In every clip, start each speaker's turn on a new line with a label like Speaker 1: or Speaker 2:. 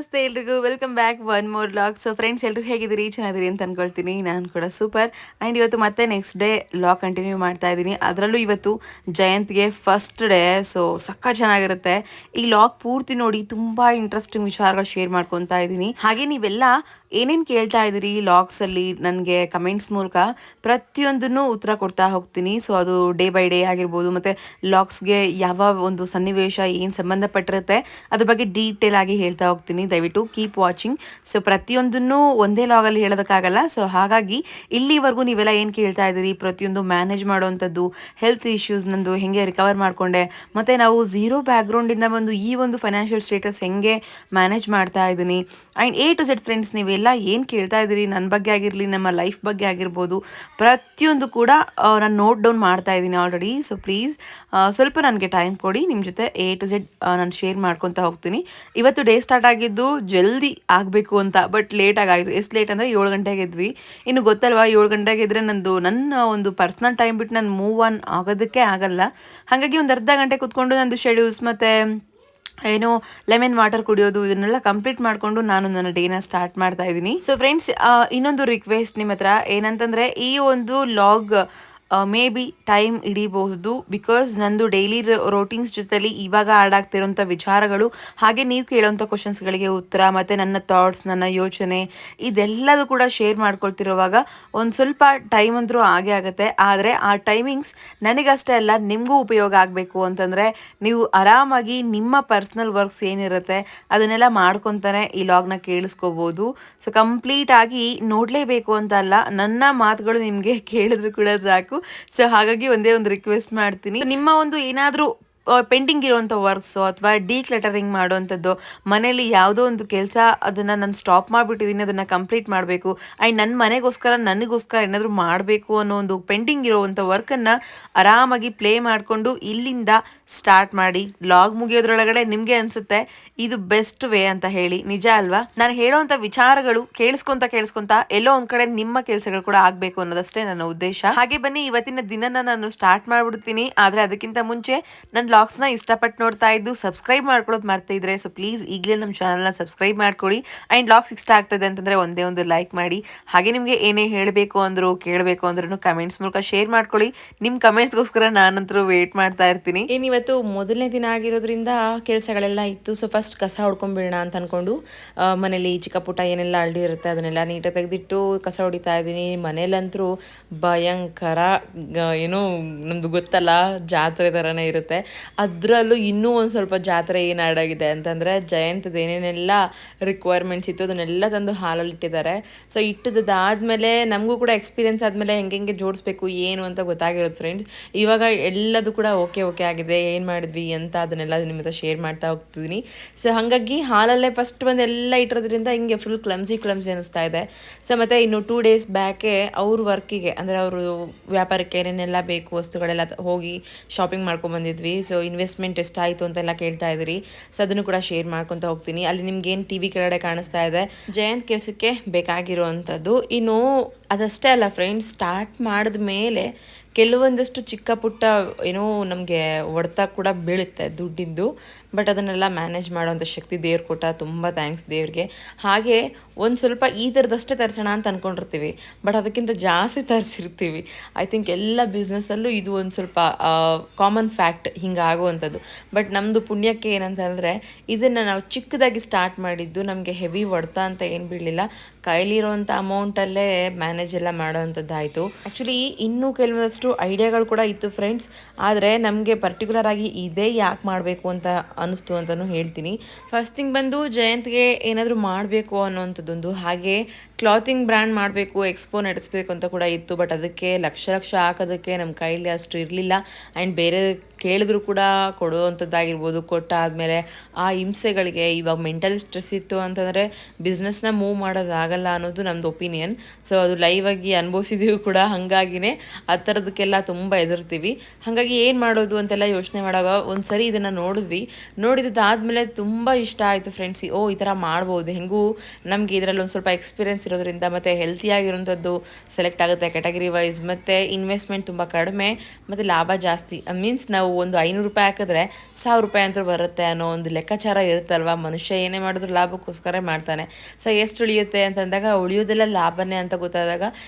Speaker 1: ನಮಸ್ತೆ ಎಲ್ರಿಗೂ welcome back one more log. So friends ಎಲ್ಲರೂ ಹೇಗಿದ್ದೀರಿ, ಚೆನ್ನಾಗಿದ್ದೀರಿ ಅಂತ ಅನ್ಕೊಳ್ತೀನಿ. ನಾನು ಕೂಡ ಸೂಪರ್. ಆ್ಯಂಡ್ ಇವತ್ತು ಮತ್ತೆ ನೆಕ್ಸ್ಟ್ ಡೇ ಲಾಗ್ ಕಂಟಿನ್ಯೂ ಮಾಡ್ತಾ ಇದ್ದೀನಿ. ಅದರಲ್ಲೂ ಇವತ್ತು ಜಯಂತ್ಗೆ ಫಸ್ಟ್ ಡೇ. ಸೊ ಸಕ್ಕ ಚೆನ್ನಾಗಿರುತ್ತೆ. ಈ ಲಾಗ್ ಪೂರ್ತಿ ನೋಡಿ, ತುಂಬ ಇಂಟ್ರೆಸ್ಟಿಂಗ್ ವಿಚಾರಗಳು ಶೇರ್ ಮಾಡ್ಕೊತಾ ಇದ್ದೀನಿ. ಹಾಗೆ ನೀವೆಲ್ಲ ಏನೇನು ಕೇಳ್ತಾ ಇದ್ದೀರಿ ಲಾಗ್ಸಲ್ಲಿ ನನಗೆ ಕಮೆಂಟ್ಸ್ ಮೂಲಕ ಪ್ರತಿಯೊಂದನ್ನು ಉತ್ತರ ಕೊಡ್ತಾ ಹೋಗ್ತೀನಿ. ಸೊ ಅದು ಡೇ ಬೈ ಡೇ ಆಗಿರ್ಬೋದು, ಮತ್ತು ಲಾಗ್ಸ್ಗೆ ಯಾವ ಒಂದು ಸನ್ನಿವೇಶ ಏನು ಸಂಬಂಧಪಟ್ಟಿರುತ್ತೆ ಅದ್ರ ಬಗ್ಗೆ ಡೀಟೇಲ್ ಆಗಿ ಹೇಳ್ತಾ ಹೋಗ್ತೀನಿ. ದಯವಿಟ್ಟು ಕೀಪ್ ವಾಚಿಂಗ್. ಸೊ ಪ್ರತಿಯೊಂದನ್ನು ಒಂದೇ ಲಾಗಲ್ಲಿ ಹೇಳೋದಕ್ಕಾಗಲ್ಲ. ಸೊ ಹಾಗಾಗಿ ಇಲ್ಲಿವರೆಗೂ ನೀವೆಲ್ಲ ಏನು ಕೇಳ್ತಾ ಇದ್ದೀರಿ, ಪ್ರತಿಯೊಂದು ಮ್ಯಾನೇಜ್ ಮಾಡೋವಂಥದ್ದು, ಹೆಲ್ತ್ ಇಶ್ಯೂಸ್ ನಂದು ಹೆಂಗೆ ರಿಕವರ್ ಮಾಡಿಕೊಂಡೆ, ಮತ್ತು ನಾವು ಝೀರೋ ಬ್ಯಾಕ್ಗ್ರೌಂಡಿಂದ ಬಂದು ಈ ಒಂದು ಫೈನಾನ್ಷಿಯಲ್ ಸ್ಟೇಟಸ್ ಹೆಂಗೆ ಮ್ಯಾನೇಜ್ ಮಾಡ್ತಾ ಇದ್ದೀನಿ, and A to Z friends ನೀವೆಲ್ಲ ಏನು ಕೇಳ್ತಾ ಇದ್ದೀರಿ, ನನ್ನ ಬಗ್ಗೆ ಆಗಿರಲಿ, ನಮ್ಮ ಲೈಫ್ ಬಗ್ಗೆ ಆಗಿರ್ಬೋದು, ಪ್ರತಿಯೊಂದು ಕೂಡ ನಾನು ನೋಟ್ ಡೌನ್ ಮಾಡ್ತಾ ಇದ್ದೀನಿ ಆಲ್ರೆಡಿ. ಸೊ ಪ್ಲೀಸ್ ಸ್ವಲ್ಪ ನನಗೆ ಟೈಮ್ ಕೊಡಿ, ನಿಮ್ಮ ಜೊತೆ ಎ ಟು ಝೆಡ್ ನಾನು ಶೇರ್ ಮಾಡ್ಕೊತಾ ಹೋಗ್ತೀನಿ. ಇವತ್ತು ಡೇ ಸ್ಟಾರ್ಟ್ ಆಗಿದ್ದು ಜಲ್ದಿ ಆಗಬೇಕು ಅಂತ, ಬಟ್ ಲೇಟಾಗಿ ಆಯಿತು. ಎಷ್ಟು ಲೇಟ್ ಅಂದರೆ 7 ಗಂಟೆಗೆ ಎದ್ವಿ. ಇನ್ನು ಗೊತ್ತಲ್ವಾ, 7 ಗಂಟೆಗೆ ಇದ್ದರೆ ನನ್ನ ಒಂದು ಪರ್ಸ್ನಲ್ ಟೈಮ್ ಬಿಟ್ಟು ನಾನು ಮೂವ್ ಆನ್ ಆಗೋದಕ್ಕೆ ಆಗಲ್ಲ. ಹಾಗಾಗಿ ಒಂದು ಅರ್ಧ ಗಂಟೆ ಕೂತ್ಕೊಂಡು ನಂದು ಶೆಡ್ಯೂಲ್ಸ್ ಮತ್ತು ಏನು ಲೆಮನ್ ವಾಟರ್ ಕುಡಿಯೋದು ಇದನ್ನೆಲ್ಲ ಕಂಪ್ಲೀಟ್ ಮಾಡಿಕೊಂಡು ನಾನು ನನ್ನ ಡೇನ ಸ್ಟಾರ್ಟ್ ಮಾಡ್ತಾ ಇದ್ದೀನಿ. ಸೊ ಫ್ರೆಂಡ್ಸ್, ಇನ್ನೊಂದು ರಿಕ್ವೆಸ್ಟ್ ನಿಮ್ಮ ಹತ್ರ ಏನಂತಂದರೆ, ಈ ಒಂದು ಲಾಗ್ ಮೇ ಬಿ ಟೈಮ್ ಹಿಡಿಬಹುದು. ಬಿಕಾಸ್ ನಂದು ಡೈಲಿ ರೋಟೀನ್ಸ್ ಜೊತೆಲಿ ಇವಾಗ ಆ್ಯಡ್ ಆಗ್ತಿರೋಂಥ ವಿಚಾರಗಳು, ಹಾಗೆ ನೀವು ಕೇಳೋಂಥ ಕ್ವಶನ್ಸ್ಗಳಿಗೆ ಉತ್ತರ, ಮತ್ತು ನನ್ನ ಥಾಟ್ಸ್, ನನ್ನ ಯೋಚನೆ ಇದೆಲ್ಲದೂ ಕೂಡ ಶೇರ್ ಮಾಡ್ಕೊಳ್ತಿರೋವಾಗ ಒಂದು ಸ್ವಲ್ಪ ಟೈಮ್ ಅಂದರೂ ಆಗೇ ಆಗುತ್ತೆ. ಆದರೆ ಆ ಟೈಮಿಂಗ್ಸ್ ನನಗಷ್ಟೇ ಅಲ್ಲ, ನಿಮಗೂ ಉಪಯೋಗ ಆಗಬೇಕು ಅಂತಂದರೆ ನೀವು ಆರಾಮಾಗಿ ನಿಮ್ಮ ಪರ್ಸ್ನಲ್ ವರ್ಕ್ಸ್ ಏನಿರುತ್ತೆ ಅದನ್ನೆಲ್ಲ ಮಾಡ್ಕೊತಾನೆ ಈ ಲಾಗ್ನ ಕೇಳಿಸ್ಕೋಬೋದು. ಸೊ ಕಂಪ್ಲೀಟಾಗಿ ನೋಡಲೇಬೇಕು ಅಂತ ಅಲ್ಲ, ನನ್ನ ಮಾತುಗಳು ನಿಮಗೆ ಕೇಳಿದ್ರು ಕೂಡ ಸಾಕು. ಸೊ ಹಾಗಾಗಿ ಒಂದೇ ಒಂದು ರಿಕ್ವೆಸ್ಟ್ ಮಾಡ್ತೀನಿ, ನಿಮ್ಮ ಒಂದು ಏನಾದರೂ ಪೆಂಡಿಂಗ್ ಇರುವಂಥ ವರ್ಕ್ಸು ಅಥವಾ ಡಿಕ್ಲಟರಿಂಗ್ ಮಾಡುವಂಥದ್ದು, ಮನೇಲಿ ಯಾವುದೋ ಒಂದು ಕೆಲಸ ಅದನ್ನು ನಾನು ಸ್ಟಾಪ್ ಮಾಡಿಬಿಟ್ಟಿದ್ದೀನಿ, ಅದನ್ನು ಕಂಪ್ಲೀಟ್ ಮಾಡಬೇಕು, ಆ್ಯಂಡ್ ನನ್ನ ಮನೆಗೋಸ್ಕರ ನನಗೋಸ್ಕರ ಏನಾದರೂ ಮಾಡಬೇಕು ಅನ್ನೋ ಒಂದು ಪೆಂಡಿಂಗ್ ಇರೋವಂಥ ವರ್ಕನ್ನು ಆರಾಮಾಗಿ ಪ್ಲೇ ಮಾಡಿಕೊಂಡು ಇಲ್ಲಿಂದ ಸ್ಟಾರ್ಟ್ ಮಾಡಿ. ಲಾಗ್ ಮುಗಿಯೋದ್ರೊಳಗಡೆ ನಿಮಗೆ ಅನಿಸುತ್ತೆ ಇದು ಬೆಸ್ಟ್ ವೇ ಅಂತ ಹೇಳಿ. ನಿಜ ಅಲ್ವಾ? ನಾನು ಹೇಳೋವಂಥ ವಿಚಾರಗಳು ಕೇಳಿಸ್ಕೊಂತ ಎಲ್ಲೋ ಒಂದು ಕಡೆ ನಿಮ್ಮ ಕೆಲಸಗಳು ಕೂಡ ಆಗಬೇಕು ಅನ್ನೋದಷ್ಟೇ ನನ್ನ ಉದ್ದೇಶ. ಹಾಗೆ ಬನ್ನಿ, ಇವತ್ತಿನ ದಿನನ ನಾನು ಸ್ಟಾರ್ಟ್ ಮಾಡಿಬಿಡ್ತೀನಿ. ಆದರೆ ಅದಕ್ಕಿಂತ ಮುಂಚೆ ನನ್ನ ಲಾಗ್ಸ್ನ ಇಷ್ಟಪಟ್ಟು ನೋಡ್ತಾ ಇದ್ದು ಸಬ್ಸ್ಕ್ರೈಬ್ ಮಾಡ್ಕೊಳ್ಳೋದು ಮರ್ತಿದ್ರೆ, ಸೊ ಪ್ಲೀಸ್ ಈಗಲೇ ನಮ್ಮ ಚಾನಲ್ನ ಸಬ್ಸ್ಕ್ರೈಬ್ ಮಾಡ್ಕೊಳ್ಳಿ. ಆ್ಯಂಡ್ ಲಾಗ್ಸ್ ಇಷ್ಟ ಆಗ್ತದೆ ಅಂತಂದರೆ ಒಂದೇ ಒಂದು ಲೈಕ್ ಮಾಡಿ. ಹಾಗೆ ನಿಮಗೆ ಏನೇ ಹೇಳಬೇಕು ಅಂದರೂ ಕೇಳಬೇಕು ಅಂದ್ರೂ ಕಮೆಂಟ್ಸ್ ಮೂಲಕ ಶೇರ್ ಮಾಡ್ಕೊಳ್ಳಿ. ನಿಮ್ಮ ಕಮೆಂಟ್ಸ್ಗೋಸ್ಕರ ನಾನಂತರೂ ವೇಟ್ ಮಾಡ್ತಾ ಇರ್ತೀನಿ. ಏನಿವತ್ತು ಮೊದಲನೇ ದಿನ ಆಗಿರೋದ್ರಿಂದ ಕೆಲಸಗಳೆಲ್ಲ ಇತ್ತು. ಸೊ ಫಸ್ಟ್ ಕಸ ಹೊಡ್ಕೊಂಬಿಡೋಣ ಅಂತ ಅಂದ್ಕೊಂಡು ಮನೇಲಿ ಚಿಕ್ಕ ಪುಟ್ಟ ಏನೆಲ್ಲ ಹಳ್ಳಿ ಇರುತ್ತೆ ಅದನ್ನೆಲ್ಲ ನೀಟಾಗಿ ತೆಗೆದಿಟ್ಟು ಕಸ ಹೊಡಿತಾ ಇದ್ದೀನಿ. ಮನೇಲಂತರೂ ಭಯಂಕರ ಏನೋ ನಮ್ಮದು ಗೊತ್ತಲ್ಲ, ಜಾತ್ರೆ ಥರನೇ ಇರುತ್ತೆ. ಅದರಲ್ಲೂ ಇನ್ನೂ ಒಂದು ಸ್ವಲ್ಪ ಜಾತ್ರೆ ಏನು ಆಡಾಗಿದೆ ಅಂತಂದರೆ, ಜಯಂತದ ಏನೇನೆಲ್ಲ ರಿಕ್ವೈರ್ಮೆಂಟ್ಸ್ ಇತ್ತು ಅದನ್ನೆಲ್ಲ ತಂದು ಹಾಲಲ್ಲಿ ಇಟ್ಟಿದ್ದಾರೆ. ಸೊ ಇಟ್ಟದಾದಮೇಲೆ ನಮಗೂ ಕೂಡ ಎಕ್ಸ್ಪೀರಿಯನ್ಸ್ ಆದಮೇಲೆ ಹೆಂಗೆ ಜೋಡಿಸ್ಬೇಕು ಏನು ಅಂತ ಗೊತ್ತಾಗಿರೋದು ಫ್ರೆಂಡ್ಸ್. ಇವಾಗ ಎಲ್ಲದು ಕೂಡ ಓಕೆ ಆಗಿದೆ, ಏನು ಮಾಡಿದ್ವಿ ಅಂತ ಅದನ್ನೆಲ್ಲ ನಿಮ್ಮ ಹತ್ರ ಶೇರ್ ಮಾಡ್ತಾ ಹೋಗ್ತಿದ್ದೀನಿ. ಸೊ ಹಾಗಾಗಿ ಹಾಲಲ್ಲೇ ಫಸ್ಟ್ ಬಂದು ಎಲ್ಲ ಇಟ್ಟಿರೋದ್ರಿಂದ ಹಿಂಗೆ ಫುಲ್ ಕ್ಲಮ್ಸಿ ಅನ್ನಿಸ್ತಾ ಇದೆ. ಸೊ ಮತ್ತು ಇನ್ನು 2 ಡೇಸ್ ಬ್ಯಾಕೆ ಅವ್ರ ವರ್ಕಿಗೆ ಅಂದರೆ ಅವರು ವ್ಯಾಪಾರಕ್ಕೆ ಏನೇನೆಲ್ಲ ಬೇಕು ವಸ್ತುಗಳೆಲ್ಲ ಹೋಗಿ ಶಾಪಿಂಗ್ ಮಾಡ್ಕೊಂಡ್ಬಂದಿದ್ವಿ. ಸೊ ಇನ್ವೆಸ್ಟ್ಮೆಂಟ್ ಎಷ್ಟಾಯಿತು ಅಂತೆಲ್ಲ ಕೇಳ್ತಾ ಇದ್ದೀರಿ. ಸೊ ಅದನ್ನು ಕೂಡ ಶೇರ್ ಮಾಡ್ಕೊತಾ ಹೋಗ್ತೀನಿ. ಅಲ್ಲಿ ನಿಮ್ಗೇನು TV ಕೆಳಗಡೆ ಕಾಣಿಸ್ತಾ ಇದೆ ಜಯಂತ್ ಕೆಲಸಕ್ಕೆ ಬೇಕಾಗಿರುವಂಥದ್ದು. ಇನ್ನು ಅದಷ್ಟೇ ಅಲ್ಲ ಫ್ರೆಂಡ್ಸ್, ಸ್ಟಾರ್ಟ್ ಮಾಡಿದ ಮೇಲೆ ಕೆಲವೊಂದಷ್ಟು ಚಿಕ್ಕ ಪುಟ್ಟ ಏನೋ ನಮಗೆ ಹೊಡೆತ ಕೂಡ ಬೀಳುತ್ತೆ ದುಡ್ಡಿಂದು. ಬಟ್ ಅದನ್ನೆಲ್ಲ ಮ್ಯಾನೇಜ್ ಮಾಡೋವಂಥ ಶಕ್ತಿ ದೇವ್ರು ಕೊಟ್ಟ, ತುಂಬ ಥ್ಯಾಂಕ್ಸ್ ದೇವ್ರಿಗೆ. ಹಾಗೆ ಒಂದು ಸ್ವಲ್ಪ ಈ ಥರದಷ್ಟೇ ತರಿಸೋಣ ಅಂತ ಅಂದ್ಕೊಂಡಿರ್ತೀವಿ, ಬಟ್ ಅದಕ್ಕಿಂತ ಜಾಸ್ತಿ ತರಿಸಿರ್ತೀವಿ. ಐ ಥಿಂಕ್ ಎಲ್ಲ ಬಿಸ್ನೆಸ್ಸಲ್ಲೂ ಇದು ಒಂದು ಸ್ವಲ್ಪ ಕಾಮನ್ ಫ್ಯಾಕ್ಟ್ ಹಿಂಗಾಗುವಂಥದ್ದು. ಬಟ್ ನಮ್ಮದು ಪುಣ್ಯಕ್ಕೆ ಏನಂತಂದರೆ, ಇದನ್ನು ನಾವು ಚಿಕ್ಕದಾಗಿ ಸ್ಟಾರ್ಟ್ ಮಾಡಿದ್ದು, ನಮಗೆ ಹೆವಿ ಹೊಡೆತ ಅಂತ ಏನು ಬೀಳಲಿಲ್ಲ. ಕೈಲಿರೋವಂಥ ಅಮೌಂಟಲ್ಲೇ ಮ್ಯಾನೇಜ್ ಎಲ್ಲ ಮಾಡೋವಂಥದ್ದಾಯಿತು. ಆ್ಯಕ್ಚುಲಿ ಇನ್ನೂ ಕೆಲವೊಂದಷ್ಟು ಐಡಿಯಾಗಳು ಕೂಡ ಇತ್ತು ಫ್ರೆಂಡ್ಸ್, ಆದರೆ ನಮಗೆ ಪರ್ಟಿಕ್ಯುಲರ್ ಆಗಿ ಇದೇ ಯಾಕೆ ಮಾಡಬೇಕು ಅಂತ ಅನ್ನಿಸ್ತು ಅಂತಲೂ ಹೇಳ್ತೀನಿ. ಫಸ್ಟ್ ಥಿಂಗ್ ಬಂದು ಜಯಂತ್ಗೆ ಏನಾದರೂ ಮಾಡಬೇಕು ಅನ್ನೋವಂಥದ್ದೊಂದು, ಹಾಗೆ ಕ್ಲಾತಿಂಗ್ ಬ್ರ್ಯಾಂಡ್ ಮಾಡಬೇಕು, ಎಕ್ಸ್ಪೋ ನಡೆಸಬೇಕು ಅಂತ ಕೂಡ ಇತ್ತು. ಬಟ್ ಅದಕ್ಕೆ ಲಕ್ಷ ಹಾಕೋದಕ್ಕೆ ನಮ್ಮ ಕೈಲಿ ಅಷ್ಟು ಇರಲಿಲ್ಲ. ಆ್ಯಂಡ್ ಬೇರೆ ಕೇಳಿದ್ರು ಕೂಡ ಕೊಡುವಂಥದ್ದಾಗಿರ್ಬೋದು, ಕೊಟ್ಟಾದಮೇಲೆ ಆ ಹಿಂಸೆಗಳಿಗೆ ಇವಾಗ ಮೆಂಟಲ್ ಸ್ಟ್ರೆಸ್ ಇತ್ತು ಅಂತಂದರೆ ಬಿಸ್ನೆಸ್ನ ಮೂವ್ ಮಾಡೋದಾಗಲ್ಲ ಅನ್ನೋದು ನಮ್ಮದು ಒಪಿನಿಯನ್. ಸೊ ಅದು ಲೈವ್ ಆಗಿ ಅನುಭವಿಸಿದ್ದೀವಿ ಕೂಡ. ಹಾಗಾಗಿನೇ ಆ ಥರದಕ್ಕೆಲ್ಲ ತುಂಬ ಹೆದರ್ತೀವಿ. ಹಾಗಾಗಿ ಏನು ಮಾಡೋದು ಅಂತೆಲ್ಲ ಯೋಚನೆ ಮಾಡುವಾಗ ಒಂದು ಸರಿ ಇದನ್ನು ನೋಡಿದ್ದಾದಮೇಲೆ ತುಂಬ ಇಷ್ಟ ಆಯಿತು ಫ್ರೆಂಡ್ಸ್. ಈ ಥರ ಮಾಡ್ಬೋದು, ಹೆಂಗೂ ನಮಗೆ ಇದರಲ್ಲಿ ಒಂದು ಸ್ವಲ್ಪ ಎಕ್ಸ್ಪೀರಿಯೆನ್ಸ್ ಇರೋದ್ರಿಂದ, ಮತ್ತು ಹೆಲ್ತಿಯಾಗಿರೋಂಥದ್ದು ಸೆಲೆಕ್ಟ್ ಆಗುತ್ತೆ ಕ್ಯಾಟಗರಿ ವೈಸ್, ಮತ್ತು ಇನ್ವೆಸ್ಟ್ಮೆಂಟ್ ತುಂಬ ಕಡಿಮೆ ಮತ್ತು ಲಾಭ ಜಾಸ್ತಿ. ಮೀನ್ಸ್ ನಾವು ಒಂದು 500 ರೂಪಾಯಿ ಹಾಕಿದ್ರೆ 1000 ರೂಪಾಯಿ ಅಂತೂ ಬರುತ್ತೆ ಅನ್ನೋ ಒಂದು ಲೆಕ್ಕಾಚಾರ ಇರುತ್ತಲ್ವ. ಮನುಷ್ಯ ಏನೇ ಮಾಡಿದ್ರು ಲಾಭಕ್ಕೋಸ್ಕರ ಮಾಡ್ತಾನೆ. ಸೊ ಎಷ್ಟು ಉಳಿಯುತ್ತೆ ಅಂತಂದಾಗ ಉಳಿಯೋದೆಲ್ಲ ಲಾಭನೇ ಅಂತ ಗೊತ್ತಾದಾಗ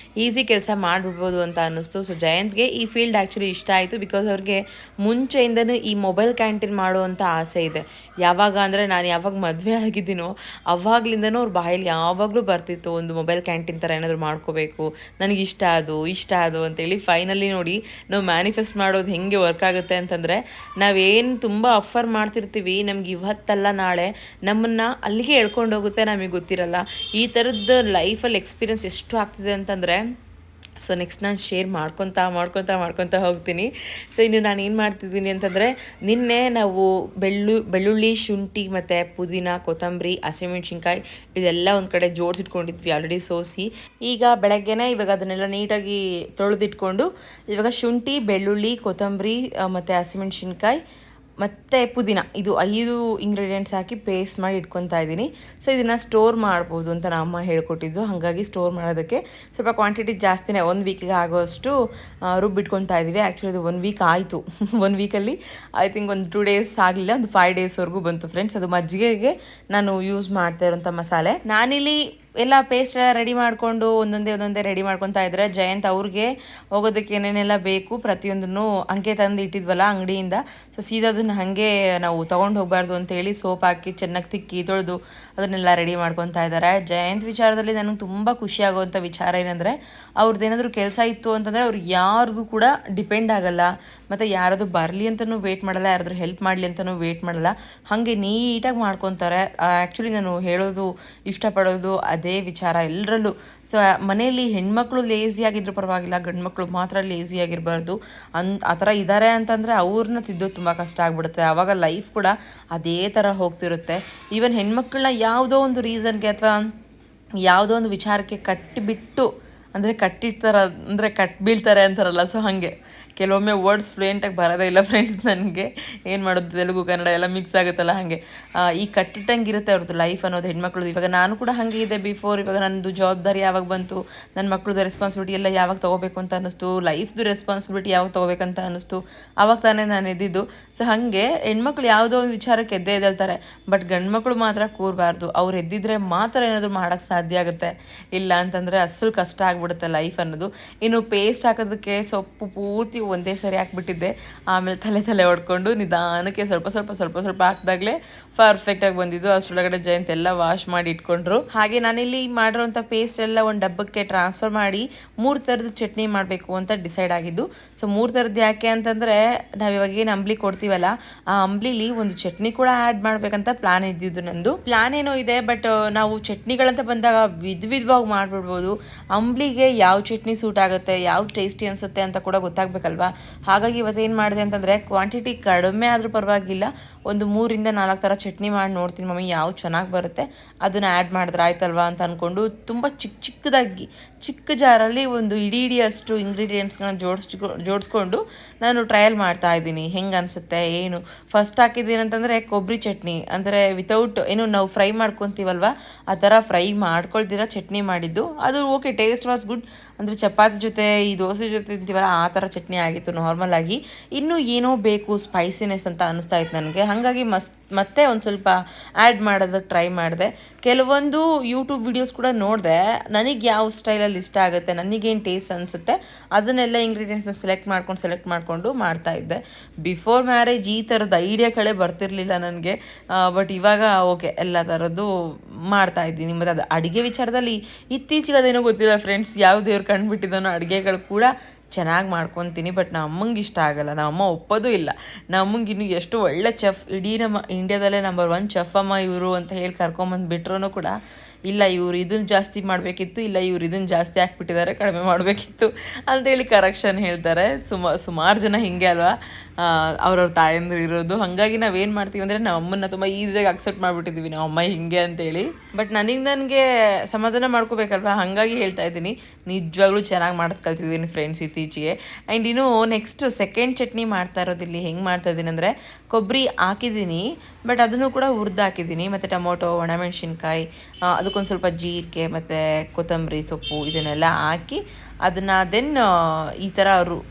Speaker 1: ಈಸಿ ಕೆಲಸ ಮಾಡಿಬಿಡ್ಬೋದು ಅಂತ ಅನ್ನಿಸ್ತು. ಸೊ ಜಯಂತ್ಗೆ ಈ ಫೀಲ್ಡ್ ಆ್ಯಕ್ಚುಲಿ ಇಷ್ಟ ಆಯಿತು, ಬಿಕಾಸ್ ಅವ್ರಿಗೆ ಮುಂಚೆಯಿಂದನೂ ಈ ಮೊಬೈಲ್ ಕ್ಯಾಂಟೀನ್ ಮಾಡುವಂಥ ಆಸೆ ಇದೆ. ಯಾವಾಗ ಅಂದರೆ ನಾನು ಯಾವಾಗ ಮದುವೆ ಆಗಿದ್ದೀನೋ ಅವಾಗ್ಲಿಂದನೂ ಅವ್ರ ಬಾಯಲ್ಲಿ ಯಾವಾಗಲೂ ಬರ್ತಿತ್ತು, ಒಂದು ಮೊಬೈಲ್ ಕ್ಯಾಂಟೀನ್ ಥರ ಏನಾದರೂ ಮಾಡ್ಕೋಬೇಕು, ನನಗೆ ಇಷ್ಟ ಅದು ಅಂತೇಳಿ. ಫೈನಲಿ ನೋಡಿ ನಾವು ಮ್ಯಾನಿಫೆಸ್ಟ್ ಮಾಡೋದು ಹೆಂಗೆ ವರ್ಕ್ ಆಗುತ್ತೆ ಅಂತಂದರೆ, ನಾವೇನು ತುಂಬ ಆಫರ್ ಮಾಡ್ತಿರ್ತೀವಿ, ನಮ್ಗೆ ಇವತ್ತಲ್ಲ ನಾಳೆ ನಮ್ಮನ್ನು ಅಲ್ಲಿಗೆ ಎಳ್ಕೊಂಡು ಹೋಗುತ್ತೆ, ನಮಗೆ ಗೊತ್ತಿರಲ್ಲ. ಈ ಥರದ್ದು ಲೈಫಲ್ಲಿ ಎಕ್ಸ್ಪೀರಿಯನ್ಸ್ ಎಷ್ಟು ಆಗ್ತಿದೆ ಅಂತಂದರೆ, ಸೊ ನೆಕ್ಸ್ಟ್ ನಾನು ಶೇರ್ ಮಾಡ್ಕೊತಾ ಹೋಗ್ತೀನಿ. ಸೊ ಇನ್ನು ನಾನು ಏನು ಮಾಡ್ತಿದ್ದೀನಿ ಅಂತಂದರೆ, ನಿನ್ನೆ ನಾವು ಬೆಳ್ಳುಳ್ಳಿ, ಶುಂಠಿ ಮತ್ತು ಪುದೀನ, ಕೊತ್ತಂಬರಿ, ಹಸಿಮೆಣ್ಸಿನ್ಕಾಯಿ ಇದೆಲ್ಲ ಒಂದು ಕಡೆ ಜೋಡಿಸಿಟ್ಕೊಂಡಿದ್ವಿ ಆಲ್ರೆಡಿ ಸೋಸಿ. ಈಗ ಬೆಳಗ್ಗೆನೇ ಇವಾಗ ಅದನ್ನೆಲ್ಲ ನೀಟಾಗಿ ತೊಳೆದಿಟ್ಕೊಂಡು, ಇವಾಗ ಶುಂಠಿ, ಬೆಳ್ಳುಳ್ಳಿ, ಕೊತ್ತಂಬರಿ ಮತ್ತು ಹಸಿಮೆಣ್ಸಿನ್ಕಾಯಿ ಮತ್ತು ಪುದೀನ, ಇದು 5 ಇಂಗ್ರೀಡಿಯೆಂಟ್ಸ್ ಹಾಕಿ ಪೇಸ್ಟ್ ಮಾಡಿ ಇಟ್ಕೊತಾ ಇದ್ದೀನಿ. ಸೊ ಇದನ್ನು ಸ್ಟೋರ್ ಮಾಡ್ಬೋದು ಅಂತ ನಮ್ಮ ಅಮ್ಮ ಹೇಳ್ಕೊಟ್ಟಿದ್ದು. ಹಾಗಾಗಿ ಸ್ಟೋರ್ ಮಾಡೋದಕ್ಕೆ ಸ್ವಲ್ಪ ಕ್ವಾಂಟಿಟಿ ಜಾಸ್ತಿನೇ, 1 ವೀಕಿಗೆ ಆಗೋಷ್ಟು ರುಬ್ಬಿಟ್ಕೊತಾ ಇದ್ದೀವಿ. ಆ್ಯಕ್ಚುಲಿ ಅದು 1 ವೀಕ್ ಆಯಿತು. 1 ವೀಕಲ್ಲಿ ಐ ಥಿಂಕ್ ಒಂದು 2 ಡೇಸ್ ಆಗಲಿಲ್ಲ, ಒಂದು 5 ಡೇಸ್ವರೆಗೂ ಬಂತು ಫ್ರೆಂಡ್ಸ್. ಅದು ಮಜ್ಜಿಗೆಗೆ ನಾನು ಯೂಸ್ ಮಾಡ್ತಾ ಇರೋಂಥ ಮಸಾಲೆ. ನಾನಿಲ್ಲಿ ಎಲ್ಲ ಪೇಸ್ಟ್ ರೆಡಿ ಮಾಡಿಕೊಂಡು ಒಂದೊಂದೇ ರೆಡಿ ಮಾಡ್ಕೊತಾ ಇದ್ರೆ, ಜಯಂತ್ ಅವ್ರಿಗೆ ಹೋಗೋದಕ್ಕೆ ಏನೇನೆಲ್ಲ ಬೇಕು ಪ್ರತಿಯೊಂದನ್ನು ಹಂಗೆ ತಂದು ಇಟ್ಟಿದ್ವಲ್ಲ ಅಂಗಡಿಯಿಂದ. ಸೊ ಸೀದಾ ಅದನ್ನು ಹಾಗೆ ನಾವು ತೊಗೊಂಡು ಹೋಗಬಾರ್ದು ಅಂತೇಳಿ ಸೋಪ್ ಹಾಕಿ ಚೆನ್ನಾಗಿ ತಿಕ್ಕಿ ತೊಳೆದು ಅದನ್ನೆಲ್ಲ ರೆಡಿ ಮಾಡ್ಕೊತಾ ಇದ್ದಾರೆ. ಜಯಂತ್ ವಿಚಾರದಲ್ಲಿ ನನಗೆ ತುಂಬ ಖುಷಿಯಾಗುವಂಥ ವಿಚಾರ ಏನಂದರೆ, ಅವ್ರದ್ದು ಏನಾದರೂ ಕೆಲಸ ಇತ್ತು ಅಂತಂದರೆ ಅವ್ರು ಯಾರಿಗೂ ಕೂಡ ಡಿಪೆಂಡ್ ಆಗಲ್ಲ, ಮತ್ತು ಯಾರಾದರೂ ಬರಲಿ ಅಂತಲೂ ವೆಯ್ಟ್ ಮಾಡಲ್ಲ, ಯಾರಾದರೂ ಹೆಲ್ಪ್ ಮಾಡಲಿ ಅಂತಲೂ ವೆಯ್ಟ್ ಮಾಡಲ್ಲ, ಹಾಗೆ ನೀಟಾಗಿ ಮಾಡ್ಕೊತಾರೆ. ಆ್ಯಕ್ಚುಲಿ ನಾನು ಹೇಳೋದು ಇಷ್ಟಪಡೋದು ಅದೇ ವಿಚಾರ ಎಲ್ಲರಲ್ಲೂ. ಸೊ ಮನೆಯಲ್ಲಿ ಹೆಣ್ಮಕ್ಳು ಲೇಸಿಯಾಗಿದ್ರೂ ಪರವಾಗಿಲ್ಲ, ಗಂಡು ಮಕ್ಕಳು ಮಾತ್ರ ಲೇಸಿಯಾಗಿರಬಾರ್ದು. ಆ ಥರ ಇದ್ದಾರೆ ಅಂತಂದರೆ ಅವ್ರನ್ನ ತಿದ್ದೋದು ತುಂಬ ಕಷ್ಟ ಆಗಿಬಿಡುತ್ತೆ. ಆವಾಗ ಲೈಫ್ ಕೂಡ ಅದೇ ಥರ ಹೋಗ್ತಿರುತ್ತೆ. ಈವನ್ ಹೆಣ್ಮಕ್ಳನ್ನ ಯಾವುದೋ ಒಂದು ರೀಸನ್ಗೆ ಅಥವಾ ಯಾವುದೋ ಒಂದು ವಿಚಾರಕ್ಕೆ ಕಟ್ಟಿಬಿಟ್ಟು, ಅಂದರೆ ಕಟ್ಟಿರ್ತಾರೆ ಅಂದರೆ ಬೀಳ್ತಾರೆ ಅಂತಾರಲ್ಲ, ಸೊ ಹಾಗೆ ಕೆಲವೊಮ್ಮೆ ವರ್ಡ್ಸ್ ಫ್ಲೂಯೆಂಟಾಗಿ ಬರೋದೇ ಇಲ್ಲ ಫ್ರೆಂಡ್ಸ್ ನನಗೆ. ಏನು ಮಾಡೋದು, ತೆಲುಗು ಕನ್ನಡ ಎಲ್ಲ ಮಿಕ್ಸ್ ಆಗುತ್ತಲ್ಲ, ಹಾಗೆ ಈ ಕಟ್ಟಿಟ್ಟಂಗೆ ಇರುತ್ತೆ ಅವ್ರದ್ದು ಲೈಫ್ ಅನ್ನೋದು ಹೆಣ್ಮಕ್ಳದ್ದು. ಇವಾಗ ನಾನು ಕೂಡ ಹಾಗೆ ಇದೆ ಬಿಫೋರ್. ಇವಾಗ ನನ್ನದು ಜವಾಬ್ದಾರಿ ಯಾವಾಗ ಬಂತು, ನನ್ನ ಮಕ್ಳದ್ದು ರೆಸ್ಪಾನ್ಸಿಬಿಲಿಟಿ ಎಲ್ಲ ಯಾವಾಗ ತೊಗೋಬೇಕು ಅಂತ ಅನ್ನಿಸ್ತು, ಲೈಫ್ದು ರೆಸ್ಪಾನ್ಸಿಬಿಲಿಟಿ ಯಾವಾಗ ತೊಗೋಬೇಕಂತ ಅನ್ನಿಸ್ತು, ಆವಾಗ ತಾನೇ ನಾನು ಎದ್ದಿದ್ದು. ಸೊ ಹಾಗೆ ಹೆಣ್ಮಕ್ಳು ಯಾವುದೋ ಒಂದು ವಿಚಾರಕ್ಕೆ ಎದ್ದೇಳ್ತಾರೆ, ಬಟ್ ಗಂಡು ಮಕ್ಕಳು ಮಾತ್ರ ಕೂರಬಾರ್ದು. ಅವ್ರು ಎದ್ದಿದ್ರೆ ಮಾತ್ರ ಏನಾದರೂ ಮಾಡೋಕ್ಕೆ ಸಾಧ್ಯ ಆಗುತ್ತೆ, ಇಲ್ಲ ಅಂತಂದರೆ ಅಸಲು ಕಷ್ಟ ಆಗಿಬಿಡುತ್ತೆ ಲೈಫ್ ಅನ್ನೋದು. ಇನ್ನು ಪೇಸ್ಟ್ ಹಾಕೋದಕ್ಕೆ ಸೊಪ್ಪು ಪೂರ್ತಿ ಒಂದೇ ಸರಿ ಹಾಕ್ಬಿಟ್ಟಿದ್ದೆ, ಆಮೇಲೆ ತಲೆ ಹೊಡ್ಕೊಂಡು ನಿಧಾನಕ್ಕೆ ಸ್ವಲ್ಪ ಹಾಕಿದಾಗಲೇ ಪರ್ಫೆಕ್ಟಾಗಿ ಬಂದಿದ್ದು. ಅಷ್ಟರೊಳಗಡೆ ಜಯಂತ್ ಎಲ್ಲ ವಾಶ್ ಮಾಡಿ ಇಟ್ಕೊಂಡ್ರು. ಹಾಗೆ ನಾನಿಲ್ಲಿ ಮಾಡಿರೋಂಥ ಪೇಸ್ಟ್ ಎಲ್ಲ ಒಂದು ಡಬ್ಬಕ್ಕೆ ಟ್ರಾನ್ಸ್ಫರ್ ಮಾಡಿ 3 ಥರದ ಚಟ್ನಿ ಮಾಡಬೇಕು ಅಂತ ಡಿಸೈಡ್ ಆಗಿದ್ದು. ಸೊ 3 ಥರದ್ದು ಯಾಕೆ ಅಂತಂದರೆ, ನಾವು ಇವಾಗ ಏನು ಅಂಬ್ಲಿ ಕೊಡ್ತೀವಲ್ಲ, ಆ ಅಂಬ್ಲಿಲಿ ಒಂದು ಚಟ್ನಿ ಕೂಡ ಆ್ಯಡ್ ಮಾಡಬೇಕಂತ ಪ್ಲಾನ್ ಇದ್ದಿದ್ದು. ನಂದು ಪ್ಲಾನ್ ಏನೋ ಇದೆ, ಬಟ್ ನಾವು ಚಟ್ನಿಗಳಂತ ಬಂದಾಗ ವಿಧವಾಗಿ ಮಾಡಿಬಿಡ್ಬೋದು. ಅಂಬ್ಲಿಗೆ ಯಾವ ಚಟ್ನಿ ಸೂಟ್ ಆಗುತ್ತೆ, ಯಾವ ಟೇಸ್ಟಿ ಅನಿಸುತ್ತೆ ಅಂತ ಕೂಡ ಗೊತ್ತಾಗಬೇಕಲ್ವಾ. ಹಾಗಾಗಿ ಇವತ್ತೇನು ಮಾಡಿದೆ ಅಂತಂದರೆ, ಕ್ವಾಂಟಿಟಿ ಕಡಿಮೆ ಆದರೂ ಪರವಾಗಿಲ್ಲ, ಒಂದು 3 ರಿಂದ 4 ಥರ ಚಟ್ನಿ ಮಾಡಿ ನೋಡ್ತೀನಿ ಮಮ್ಮಿ ಯಾವ ಚೆನ್ನಾಗಿ ಬರುತ್ತೆ ಅದನ್ನು ಆ್ಯಡ್ ಮಾಡಿದ್ರೆ ಆಯ್ತಲ್ವಾ ಅಂತ ಅಂದ್ಕೊಂಡು, ತುಂಬ ಚಿಕ್ಕ ಜಾರಲ್ಲಿ ಒಂದು ಇಡೀ ಅಷ್ಟು ಇಂಗ್ರೀಡಿಯೆಂಟ್ಸ್ಗಳನ್ನ ಜೋಡಿಸ್ಕೊಂಡು ನಾನು ಟ್ರಯಲ್ ಮಾಡ್ತಾ ಇದ್ದೀನಿ, ಹೆಂಗೆ ಅನಿಸುತ್ತೆ ಏನು. ಫಸ್ಟ್ ಹಾಕಿದ್ದೀನಂತಂದರೆ ಕೊಬ್ಬರಿ ಚಟ್ನಿ, ಅಂದರೆ ವಿತೌಟ್ ಏನು ನಾವು ಫ್ರೈ ಮಾಡ್ಕೊತೀವಲ್ವ ಆ ಥರ ಫ್ರೈ ಮಾಡ್ಕೊಳ್ದಿರ ಚಟ್ನಿ ಮಾಡಿದ್ದು. ಅದು ಓಕೆ, ಟೇಸ್ಟ್ ವಾಸ್ ಗುಡ್. ಅಂದರೆ ಚಪಾತಿ ಜೊತೆ ಈ ದೋಸೆ ಜೊತೆ ತಿಂತೀವಲ್ಲ ಆ ಥರ ಚಟ್ನಿ ಆಗಿತ್ತು ನಾರ್ಮಲ್ ಆಗಿ. ಇನ್ನೂ ಏನೋ ಬೇಕು ಸ್ಪೈಸಿನೆಸ್ ಅಂತ ಅನಿಸ್ತಾ ಇತ್ತು ನನಗೆ. ಹಾಗಾಗಿ ಮತ್ತೆ ಒಂದು ಸ್ವಲ್ಪ ಆ್ಯಡ್ ಮಾಡೋದಕ್ಕೆ ಟ್ರೈ ಮಾಡಿದೆ. ಕೆಲವೊಂದು ಯೂಟ್ಯೂಬ್ ವಿಡಿಯೋಸ್ ಕೂಡ ನೋಡಿದೆ, ನನಗೆ ಯಾವ ಸ್ಟೈಲಲ್ಲಿ ಇಷ್ಟ ಆಗುತ್ತೆ, ನನಗೇನು ಟೇಸ್ಟ್ ಅನಿಸುತ್ತೆ ಅದನ್ನೆಲ್ಲ ಇಂಗ್ರೀಡಿಯೆಂಟ್ಸ್ನ ಸೆಲೆಕ್ಟ್ ಮಾಡಿಕೊಂಡು ಮಾಡ್ತಾಯಿದ್ದೆ. ಬಿಫೋರ್ ಮ್ಯಾರೇಜ್ ಈ ಥರದ ಐಡಿಯಾಗಳೇ ಬರ್ತಿರ್ಲಿಲ್ಲ ನನಗೆ, ಬಟ್ ಇವಾಗ ಓಕೆ ಎಲ್ಲ ಥರದ್ದು ಮಾಡ್ತಾಯಿದ್ದೀನಿ. ಮತ್ತು ಅದು ಅಡುಗೆ ವಿಚಾರದಲ್ಲಿ ಇತ್ತೀಚೆಗೆ ಅದೇನೋ ಗೊತ್ತಿಲ್ಲ ಫ್ರೆಂಡ್ಸ್, ಯಾವ ದೇವ್ರು ಕಂಡುಬಿಟ್ಟಿದ್ದಾನೋ ಅಡುಗೆಗಳು ಕೂಡ ಚೆನ್ನಾಗಿ ಮಾಡ್ಕೊತೀನಿ. ಬಟ್ ನಮ್ಮ ಅಮ್ಮಂಗೆ ಇಷ್ಟ ಆಗಲ್ಲ, ನಮ್ಮ ಅಮ್ಮ ಒಪ್ಪೋದು ಇಲ್ಲ. ನಮ್ಮ ಅಮ್ಮಂಗೆ ಇನ್ನೂ ಎಷ್ಟು ಒಳ್ಳೆ ಚೆಫ್, ಇಡೀ ನಮ್ಮ ಇಂಡಿಯಾದಲ್ಲೇ ನಂಬರ್ 1 ಚೆಫ್ ಅಮ್ಮ ಇವರು ಅಂತ ಹೇಳಿ ಕರ್ಕೊಂಬಂದು ಬಿಟ್ರೂ ಕೂಡ, ಇಲ್ಲ ಇವ್ರು ಇದನ್ನು ಜಾಸ್ತಿ ಮಾಡಬೇಕಿತ್ತು, ಇಲ್ಲ ಇವ್ರು ಇದನ್ನು ಜಾಸ್ತಿ ಹಾಕ್ಬಿಟ್ಟಿದ್ದಾರೆ, ಕಡಿಮೆ ಮಾಡಬೇಕಿತ್ತು ಅಂತೇಳಿ ಕರೆಕ್ಷನ್ ಹೇಳ್ತಾರೆ. ಸುಮಾರು ಜನ ಹಿಂಗೆ ಅಲ್ವಾ ಅವ್ರವ್ರ ತಾಯಂದ್ರು ಇರೋದು. ಹಾಗಾಗಿ ನಾವೇನು ಮಾಡ್ತೀವಿ ಅಂದರೆ, ನಮ್ಮ ಅಮ್ಮನ್ನ ತುಂಬ ಈಸಿಯಾಗಿ ಅಕ್ಸೆಪ್ಟ್ ಮಾಡಿಬಿಟ್ಟಿದ್ದೀವಿ ನಾವು ಅಮ್ಮ ಹಿಂಗೆ ಅಂತೇಳಿ. ಬಟ್ ನನಗೆ ಸಮಾಧಾನ ಮಾಡ್ಕೋಬೇಕಲ್ವ, ಹಾಗಾಗಿ ಹೇಳ್ತಾ ಇದ್ದೀನಿ. ನಿಜವಾಗ್ಲೂ ಚೆನ್ನಾಗಿ ಮಾಡೋದು ಕಲ್ತಿದ್ದೀನಿ ಫ್ರೆಂಡ್ಸ್ ಇತ್ತೀಚೆಗೆ. ಆ್ಯಂಡ್ ಇನ್ನು ನೆಕ್ಸ್ಟ್ ಸೆಕೆಂಡ್ ಚಟ್ನಿ ಮಾಡ್ತಾ ಇರೋದಿಲ್ಲಿ ಹೆಂಗೆ ಮಾಡ್ತಾಯಿದ್ದೀನಿ ಅಂದರೆ, ಕೊಬ್ಬರಿ ಹಾಕಿದ್ದೀನಿ, ಬಟ್ ಅದನ್ನು ಕೂಡ ಹುರಿದು ಹಾಕಿದ್ದೀನಿ, ಮತ್ತು ಟೊಮೊಟೊ, ಒಣಮೆಣ್ಸಿನ್ಕಾಯಿ, ಅದಕ್ಕೊಂದು ಸ್ವಲ್ಪ ಜೀರಿಗೆ ಮತ್ತು ಕೊತ್ತಂಬರಿ ಸೊಪ್ಪು ಇದನ್ನೆಲ್ಲ ಹಾಕಿ ಅದನ್ನು ದೆನ್ ಈ ಥರ